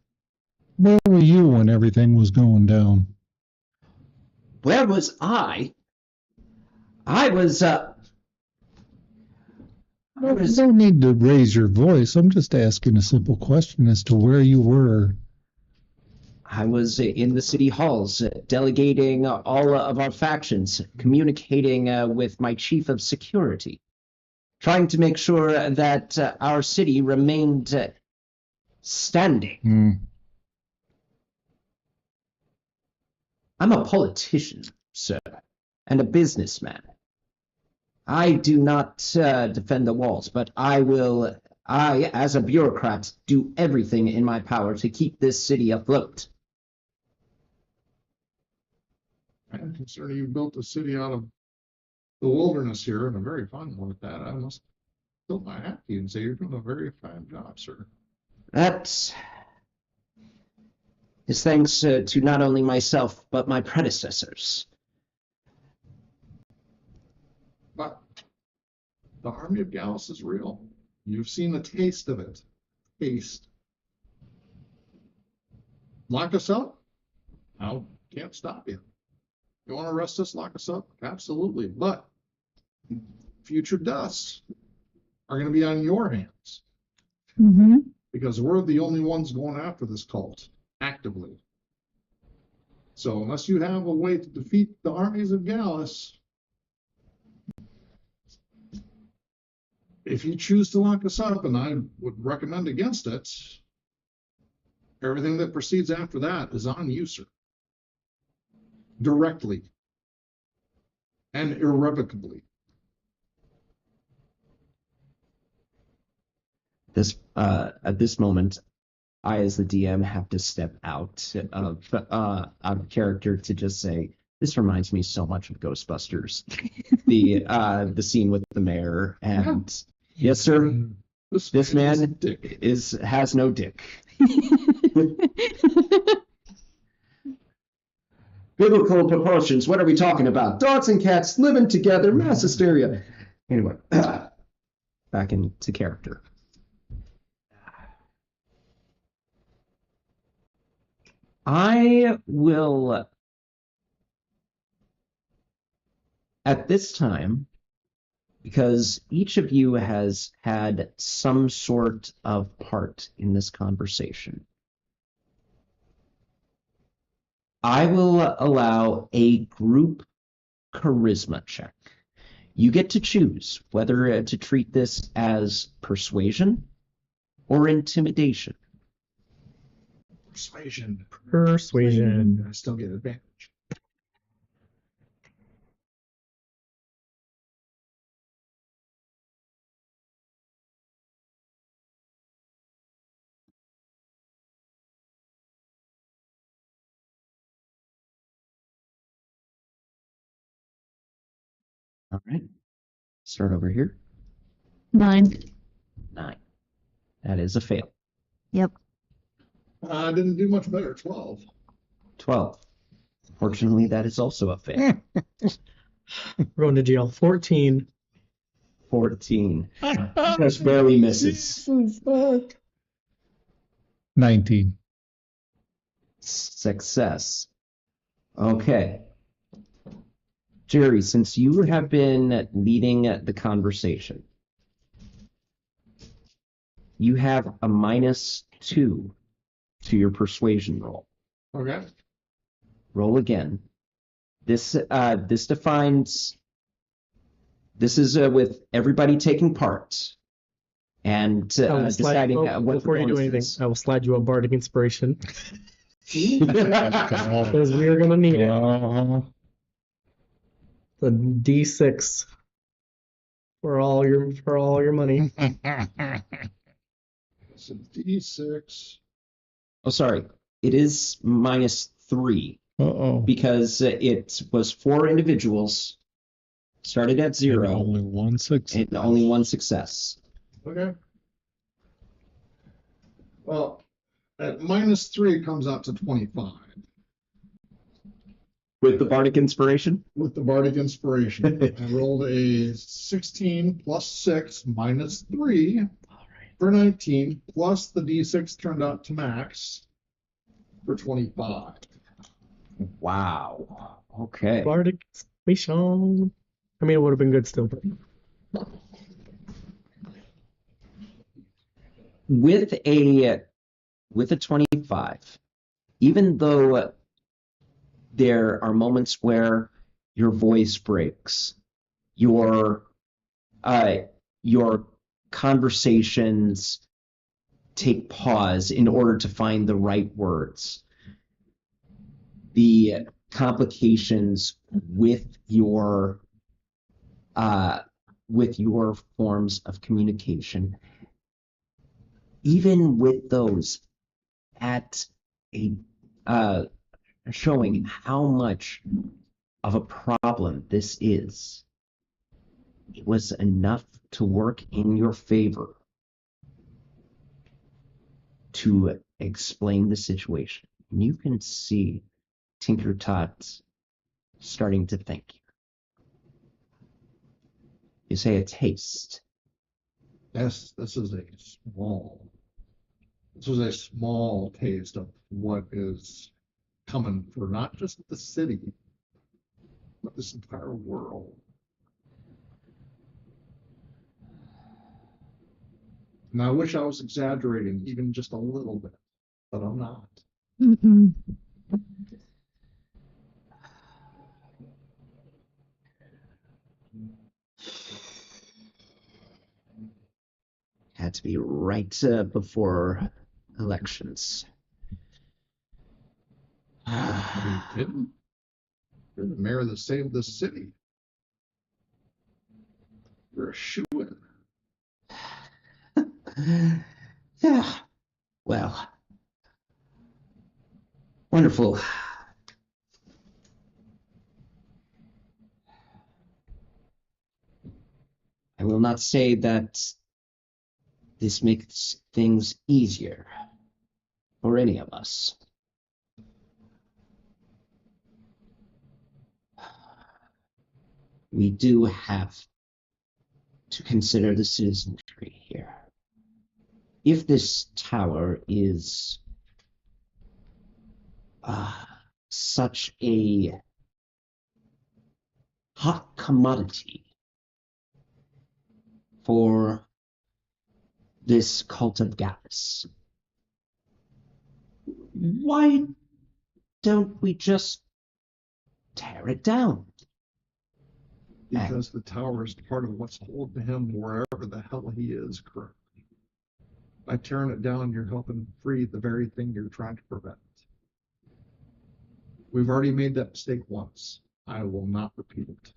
Where were you when everything was going down? Where was I? I was You don't need to raise your voice. I'm just asking a simple question as to where you were. I was in the city halls, delegating all of our factions, communicating with my chief of security, trying to make sure that our city remained standing. I'm a politician, sir, and a businessman. I do not defend the walls, but I, as a bureaucrat, do everything in my power to keep this city afloat. And considering you built a city out of the wilderness here, and a very fine one at that, I must tilt my hat to you and say you're doing a very fine job, sir. That is thanks to not only myself, but my predecessors. But the army of Gallus is real. You've seen a taste of it. Taste. Lock us up? I can't stop you. You want to arrest us, lock us up? Absolutely. But future deaths are going to be on your hands. Mm-hmm. Because we're the only ones going after this cult actively. So unless you have a way to defeat the armies of Gallus, if you choose to lock us up, and I would recommend against it, everything that proceeds after that is on you, sir. Directly and irrevocably. At this moment, I, as the DM, have to step out of character to just say, this reminds me so much of Ghostbusters. the scene with the mayor and yes, sir, this man has no dick. Biblical proportions. What are we talking about? Dogs and cats living together, mass hysteria. Anyway, back into character. I will, at this time, because each of you has had some sort of part in this conversation, I will allow a group charisma check. You get to choose whether to treat this as persuasion or intimidation. Persuasion. Persuasion. I still get advantage. All right. Start over here. 9. 9. That is a fail. Yep. I didn't do much better. 12. 12. Fortunately, that is also a fail. Going to jail. 14. 14. Just barely misses. 19. Success. Okay. Jerry, since you have been leading the conversation, you have a -2 to your persuasion roll. Okay. Roll again. This defines. This is with everybody taking part and I will slide, deciding what before the you do bonus anything, is. I will slide you a bardic inspiration because we are gonna need it. The D6 for all your money. It's a D6. Oh, sorry. It is -3 Uh-oh. because it was 4 individuals, started at And 0, only one success. and only 1 success. Okay. Well, at -3, it comes out to 25 With the bardic inspiration? with the bardic inspiration. I rolled a 16 plus 6 minus 3 for 19, plus the D6 turned out to max for 25. Wow. Okay. Bardic inspiration. I mean, it would have been good still, but With a 25, even though there are moments where your voice breaks, your conversations take pause in order to find the right words. The complications with your forms of communication, even with those at a showing how much of a problem this is, it was enough to work in your favor to explain the situation. And you can see Tinker Tot starting to think. You say a taste. Yes, this was a small taste of what is coming for not just the city, but this entire world. And I wish I was exaggerating even just a little bit, but I'm not. Mm-mm. Had to be right before elections. You didn't. You're the mayor that saved the city. You're a shoo-in. Yeah. Well. Wonderful. I will not say that this makes things easier for any of us. We do have to consider the citizenry here. If this tower is such a hot commodity for this cult of Gallas, why don't we just tear it down? Because the tower is part of what's holding him wherever the hell he is currently. By tearing it down, you're helping free the very thing you're trying to prevent. We've already made that mistake once. I will not repeat it.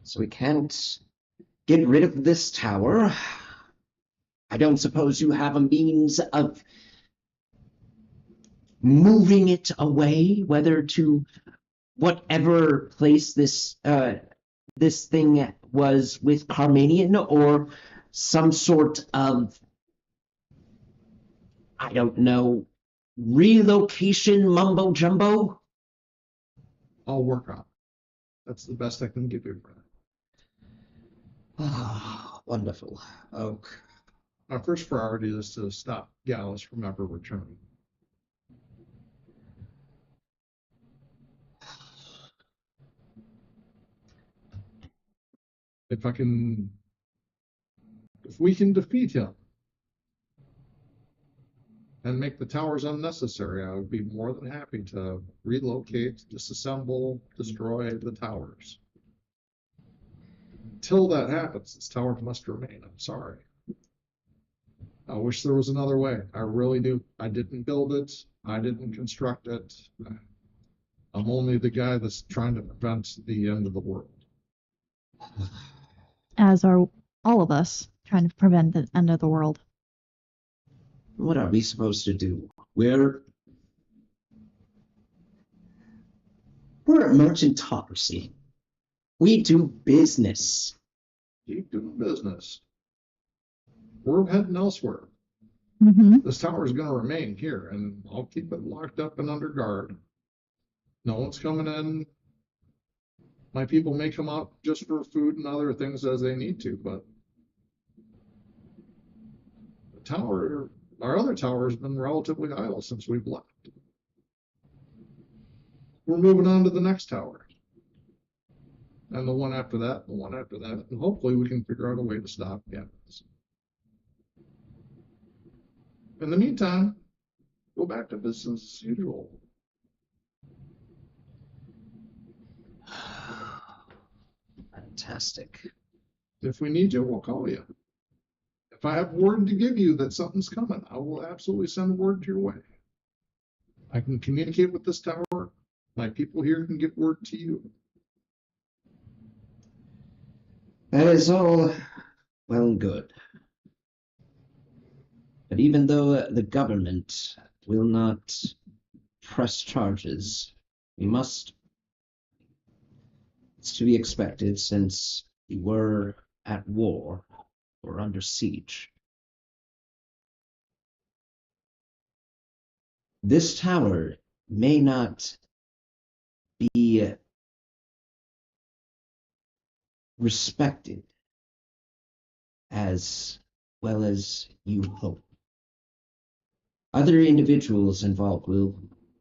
So we can't get rid of this tower. I don't suppose you have a means of moving it away, whether to whatever place this thing was with Carmanian, or some sort of, I don't know, relocation mumbo jumbo? I'll work on it. That's the best I can give you for that. Ah, wonderful. Okay. Our first priority is to stop Gallas from ever returning. If we can defeat him and make the towers unnecessary, I would be more than happy to relocate, disassemble, destroy the towers. Until that happens, this tower must remain. I'm sorry. I wish there was another way. I really do. I didn't build it. I didn't construct it. I'm only the guy that's trying to prevent the end of the world. As are all of us trying to prevent the end of the world. What are we supposed to do? We're a merchantocracy. We do business. Keep doing business. We're heading elsewhere. Mm-hmm. This tower is going to remain here, and I'll keep it locked up and under guard. No one's coming in. My people may come out just for food and other things as they need to, but the tower, our other tower, has been relatively idle since we've left. We're moving on to the next tower. And the one after that, the one after that, and hopefully we can figure out a way to stop Gallas. In the meantime, go back to business as usual. Fantastic. If we need you, we'll call you. If I have word to give you that something's coming, I will absolutely send word your way. I can communicate with this tower. My people here can give word to you. That is all well and good. But even though the government will not press charges, we must. It's to be expected since we were at war or under siege. This tower may not be respected as well as you hope. Other individuals involved will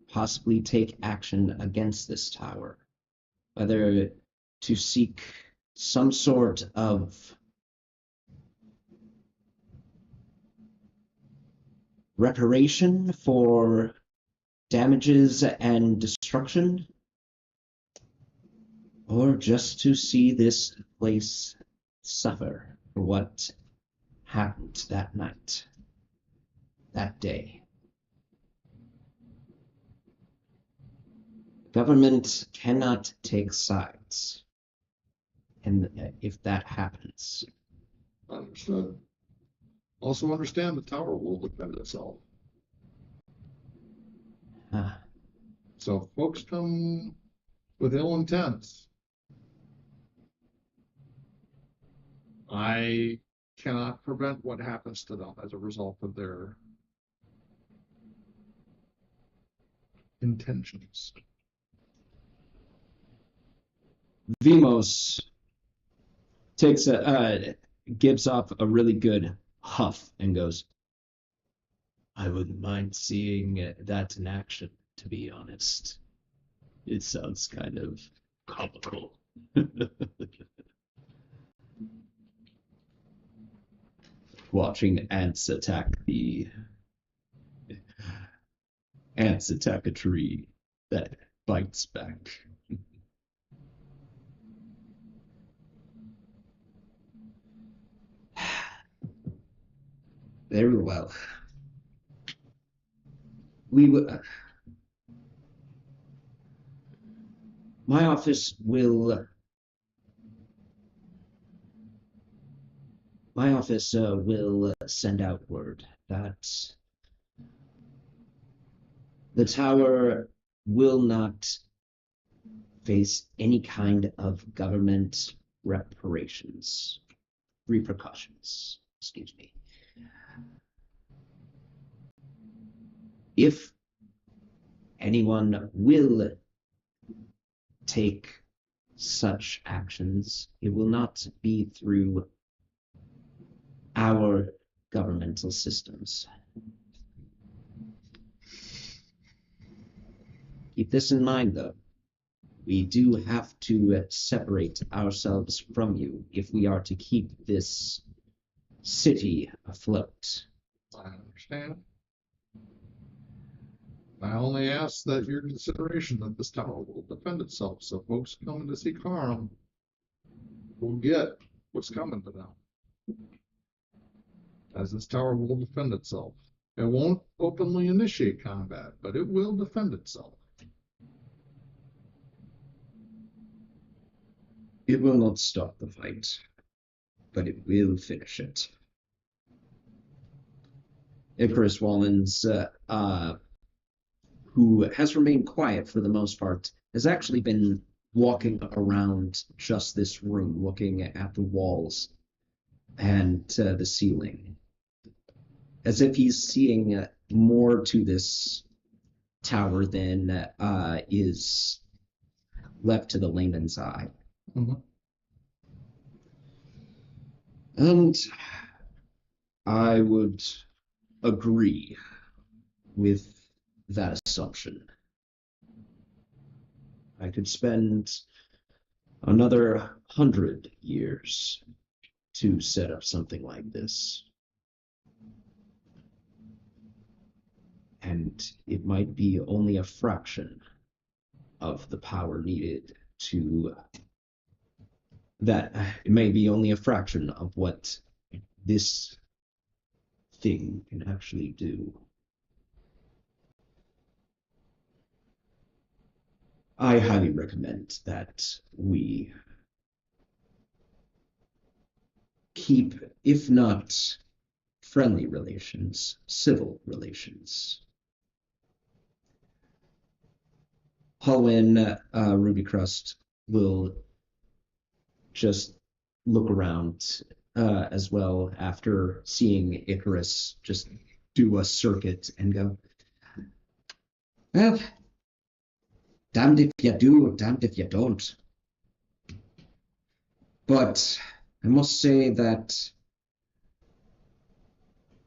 possibly take action against this tower, whether to seek some sort of reparation for damages and destruction, or just to see this place suffer for what happened that night, that day. Government cannot take sides, and if that happens. Understood. Also understand the tower will defend itself. So if folks come with ill intent, I cannot prevent what happens to them as a result of their intentions. Vimos gives off a really good huff and goes, I wouldn't mind seeing that in action, to be honest. It sounds kind of comical. Watching ants attack a tree. that bites back. Very well. We will. My office will. My office will send out word that the tower will not face any kind of government repercussions. Excuse me. If anyone will take such actions, it will not be through our governmental systems. Keep this in mind, though. We do have to separate ourselves from you if we are to keep this city afloat. I understand. I only ask that your consideration that this tower will defend itself, so folks coming to see Carm will get what's coming to them. As this tower will defend itself. It won't openly initiate combat, but it will defend itself. It will not stop the fight, but it will finish it. Icarus Wallens, who has remained quiet for the most part, has actually been walking around just this room, looking at the walls and the ceiling, as if he's seeing more to this tower than is left to the layman's eye. Mm-hmm. And I would agree with that assumption. I could spend another 100 years to set up something like this. And it might be only a fraction of the power needed to that. It may be only a fraction of what this thing can actually do. I highly recommend that we keep, if not friendly relations, civil relations. Hallwyn, Ruby Crust will just look around as well after seeing Icarus just do a circuit and go, well, damned if you do, damned if you don't. But I must say that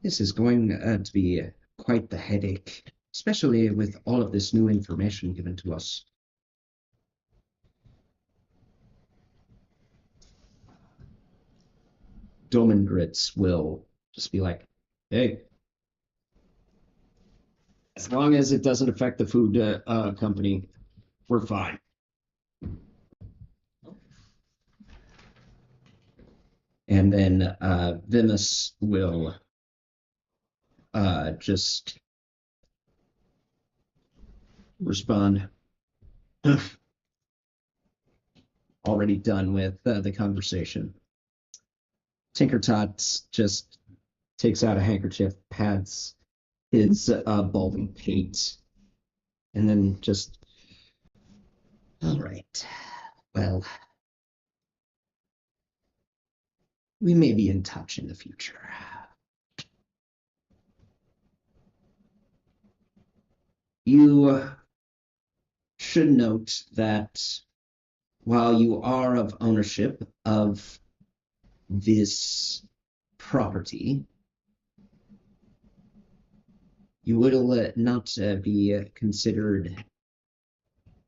this is going to be quite the headache, especially with all of this new information given to us. Doman Grits will just be like, hey, as long as it doesn't affect the food company, we're fine. And then Vimus will just respond. Already done with the conversation. Tinkertot just takes out a handkerchief, pads his balding pate, and then just, all right, well, we may be in touch in the future. You should note that while you are of ownership of this property, you will not be considered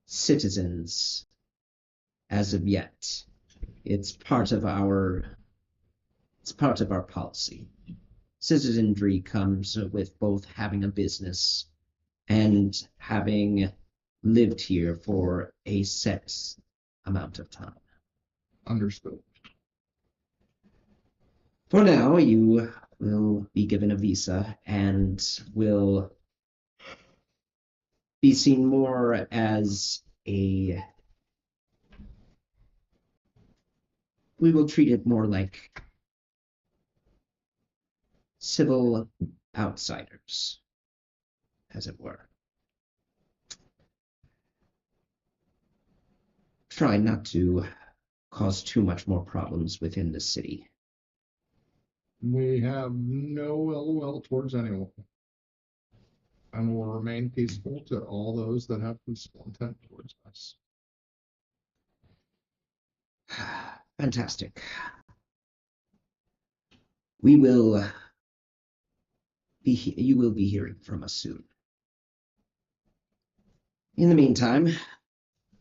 citizens as of yet. It's part of our policy. Citizenry comes with both having a business and having lived here for a set amount of time. Understood. For now, you will be given a visa and will be seen more as a. We will treat it more like civil outsiders, as it were. Try not to cause too much more problems within the city. We have no ill will towards anyone. And will remain peaceful to all those that have peaceful intent towards us. Fantastic. We will you will be hearing from us soon. In the meantime,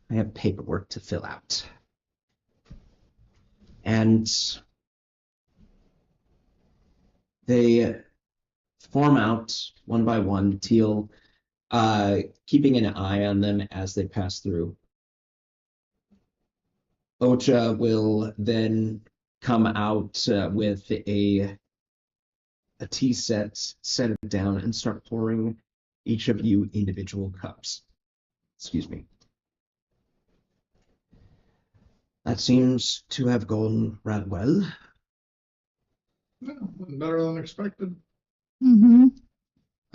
I have paperwork to fill out. And they form out one by one, Teal keeping an eye on them as they pass through. Ocha will then come out with a tea set it down, and start pouring each of you individual cups. Excuse me. That seems to have gone rather well. Yeah, better than expected. Mm-hmm.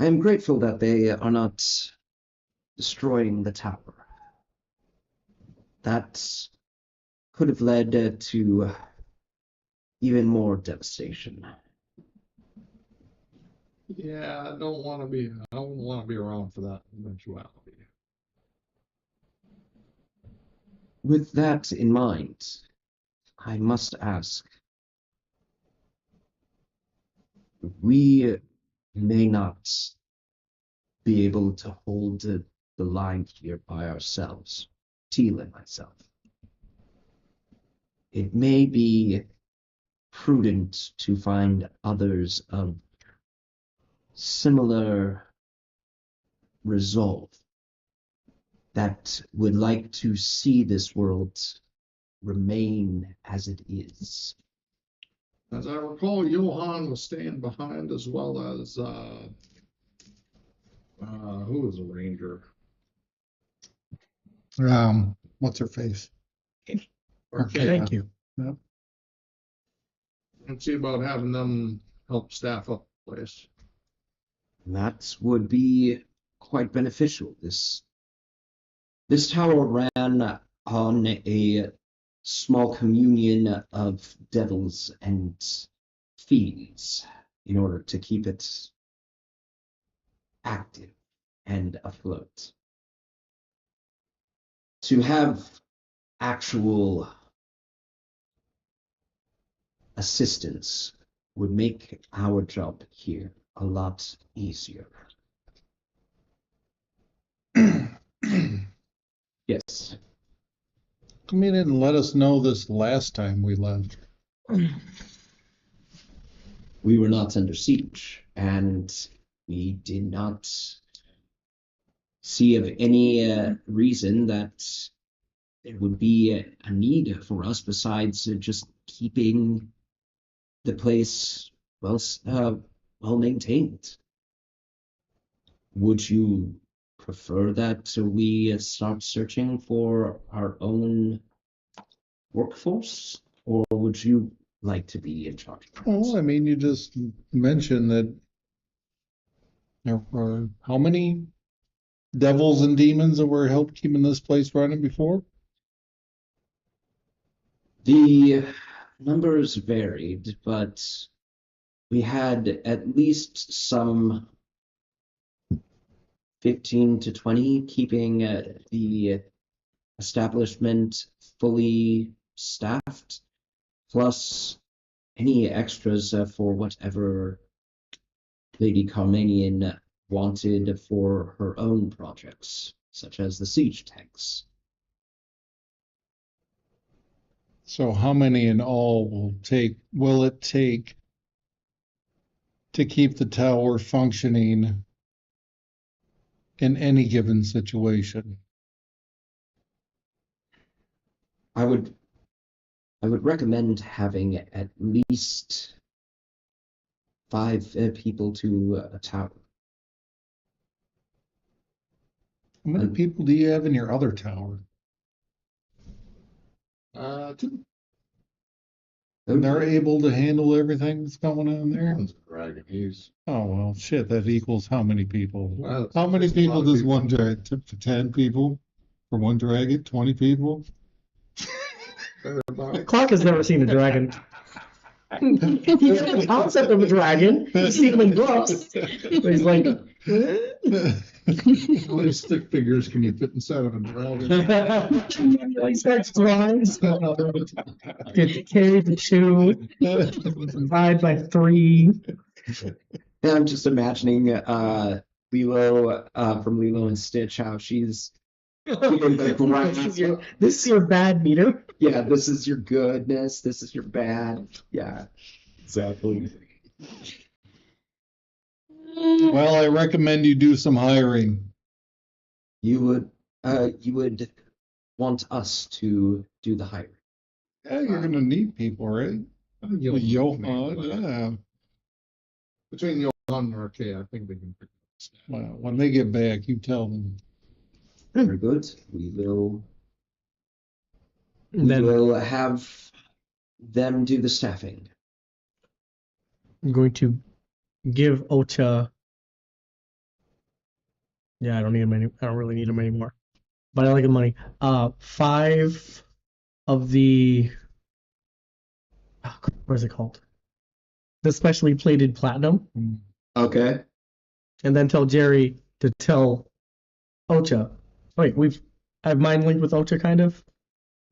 I am grateful that they are not destroying the tower. That could have led to even more devastation. Yeah, I don't want to be around for that eventuality. With that in mind, I must ask, we may not be able to hold the line here by ourselves, Teal and myself. It may be prudent to find others of similar resolve that would like to see this world remain as it is. As I recall, Johann was staying behind, as well as who was a ranger? What's her face? Okay. Thank you. Yep. And see about having them help staff up the place. That would be quite beneficial. This tower ran on a small communion of devils and fiends in order to keep it active and afloat. To have actual assistance would make our job here a lot easier. Yes. Come in and let us know this last time we left. We were not under siege, and we did not see of any reason that there would be a need for us besides just keeping the place well maintained. Would you prefer that we start searching for our own workforce, or would you like to be in charge of Well, I that? mean, you just mentioned that there were how many devils and demons that were helped keeping this place running before? The numbers varied, but we had at least some 15 to 20 keeping the establishment fully staffed, plus any extras for whatever Lady Carmanian wanted for her own projects, such as the siege tanks. So how many in all will it take to keep the tower functioning in any given situation? I would recommend having at least 5 people to a tower. How many people do you have in your other tower? 2 And they're able to handle everything that's going on there? one's a dragon. He's Oh, well, shit, that equals how many people? well, How many it's a lot people of does people. one dragon? 10 people for one dragon? 20 people? Clark has never seen a dragon. He's got the concept of a dragon. He's seen them in books. But he's like, How many stick figures can you fit inside of a dragon? he starts drawings. Get carried to 2, divide by 3. And I'm just imagining Lilo from Lilo and Stitch, how she's This is your bad meter. yeah, this is your goodness, this is your bad. Yeah, exactly. Well, I recommend you do some hiring. You would want us to do the hiring. Yeah, you're gonna need people, right? Johan, yeah. Between Johan and Archaea, I think they can pick this up. Well, when they get back, you tell them. Very good. We will And then have them do the staffing. I'm going to give Ocha. Yeah, I don't need him any. I don't really need him anymore. But I like the money. 5 of the. What is it called? The specially plated platinum, Okay. and then tell Jerry to tell Ocha. Wait, I've mind linked with Ocha kind of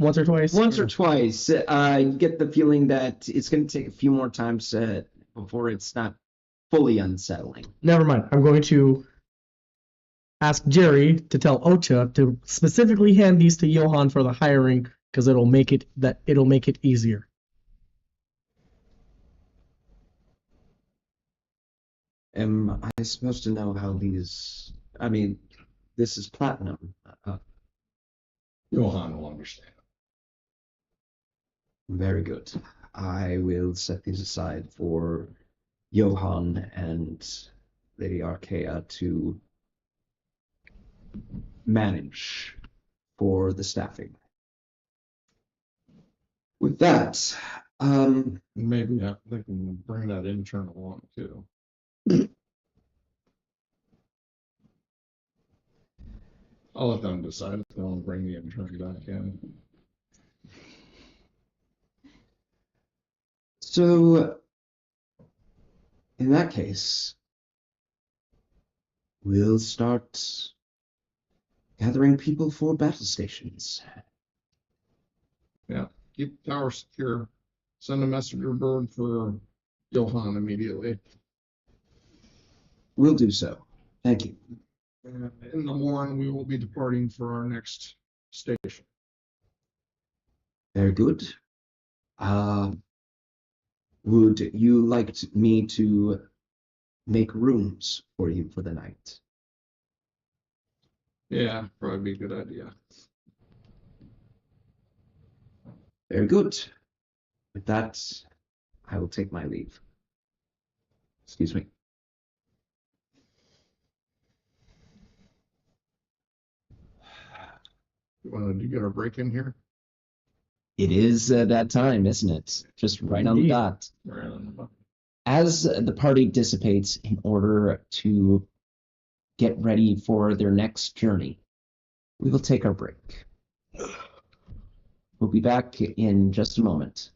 once or twice. Once or twice, you get the feeling that it's going to take a few more times before it's not fully unsettling. Never mind. I'm going to ask Jerry to tell Ocha to specifically hand these to Johan for the hiring because it'll make it easier. Am I supposed to know how these? I mean, this is platinum. Johan will understand. Very good. I will set these aside for Johan and Lady Archaea to manage for the staffing. With that, Maybe they can bring that intern along too. I'll let them decide if they want to bring the intern back in. so in that case, we'll start gathering people for battle stations. Yeah, keep the tower secure. Send a messenger bird for Johan immediately. We'll do so. Thank you. And in the morning, we will be departing for our next station. Very good. Would you like me to make rooms for you for the night? Yeah, probably be a good idea. Very good. With that, I will take my leave. Excuse me. You wanted to get our break in here? It is that time, isn't it? Just right on the Indeed. dot. As the party dissipates in order to get ready for their next journey, we will take our break. We'll be back in just a moment.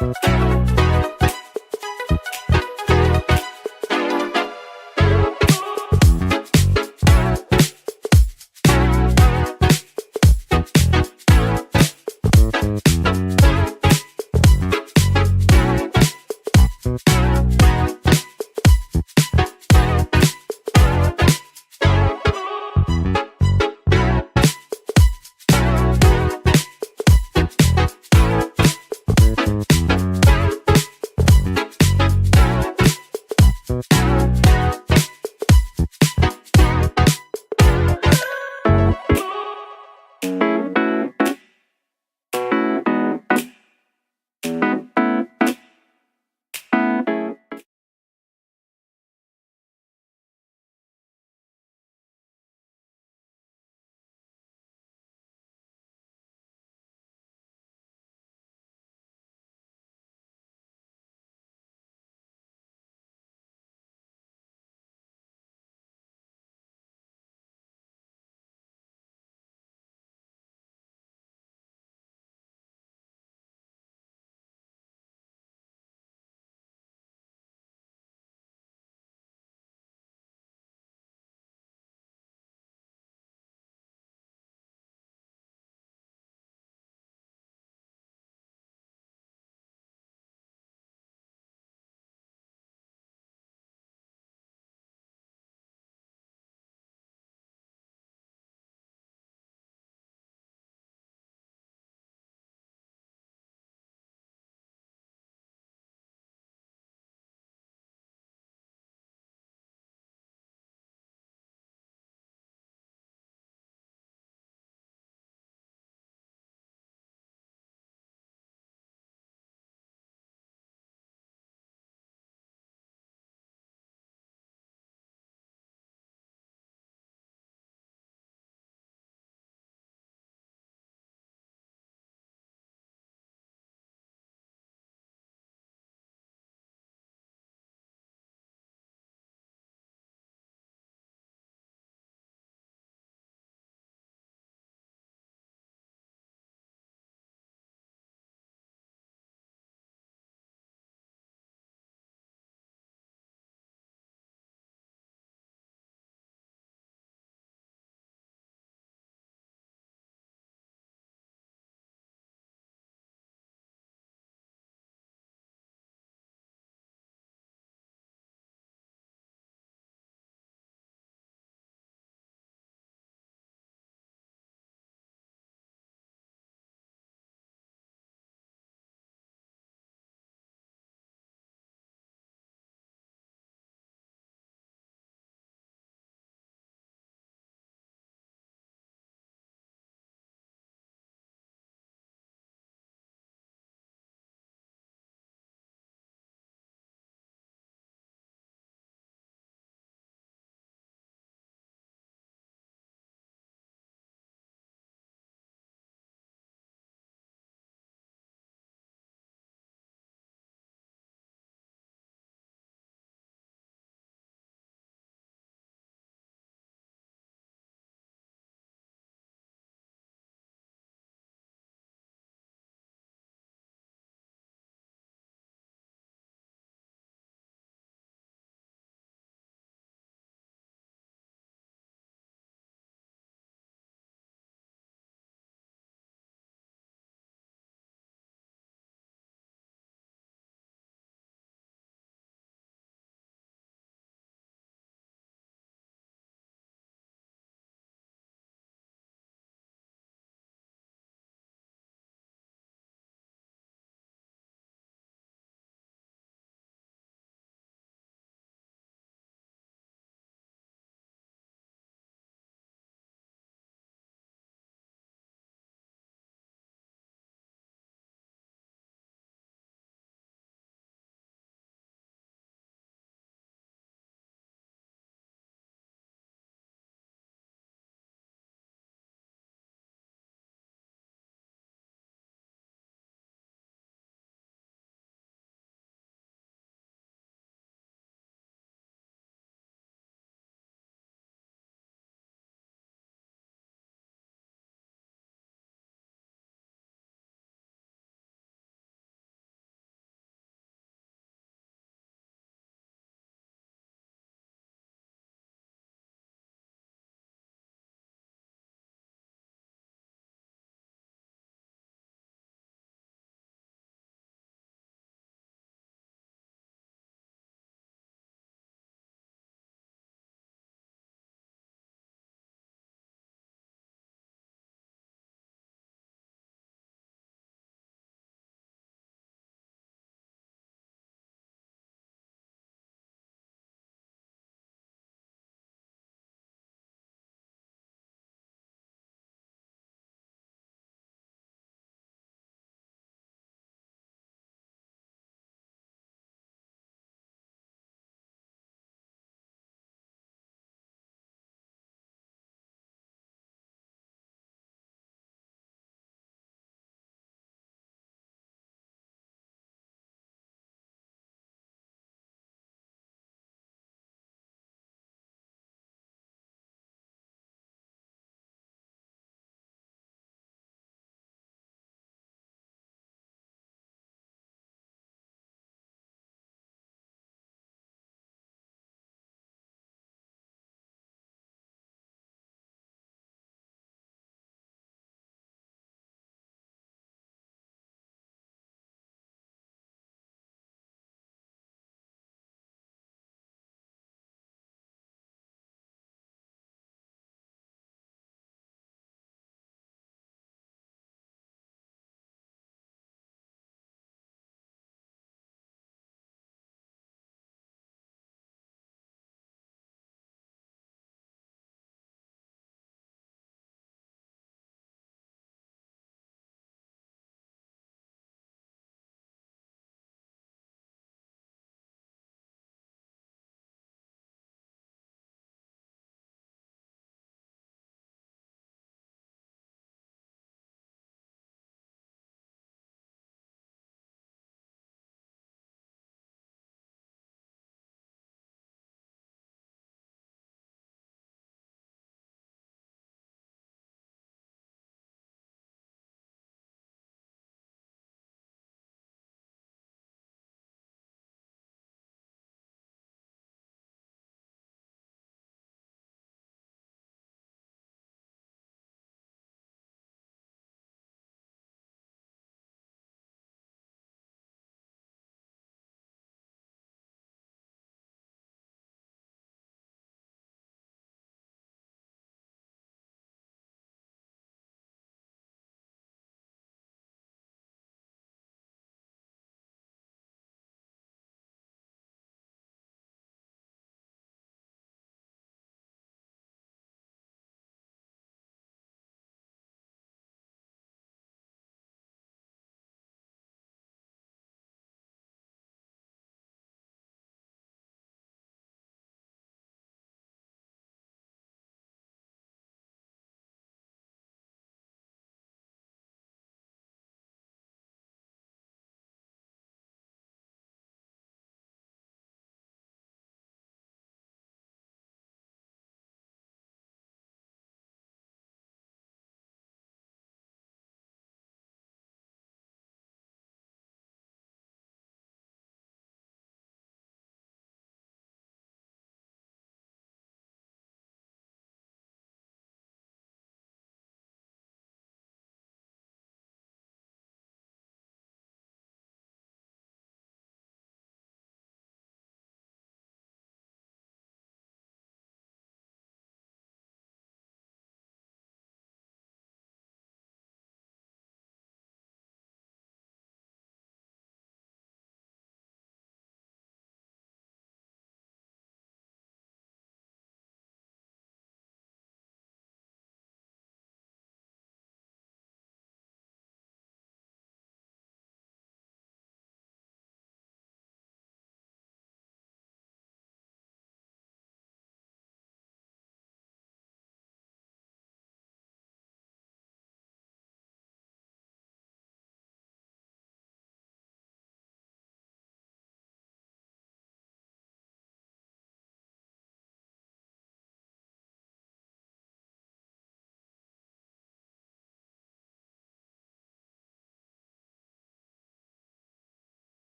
Bye.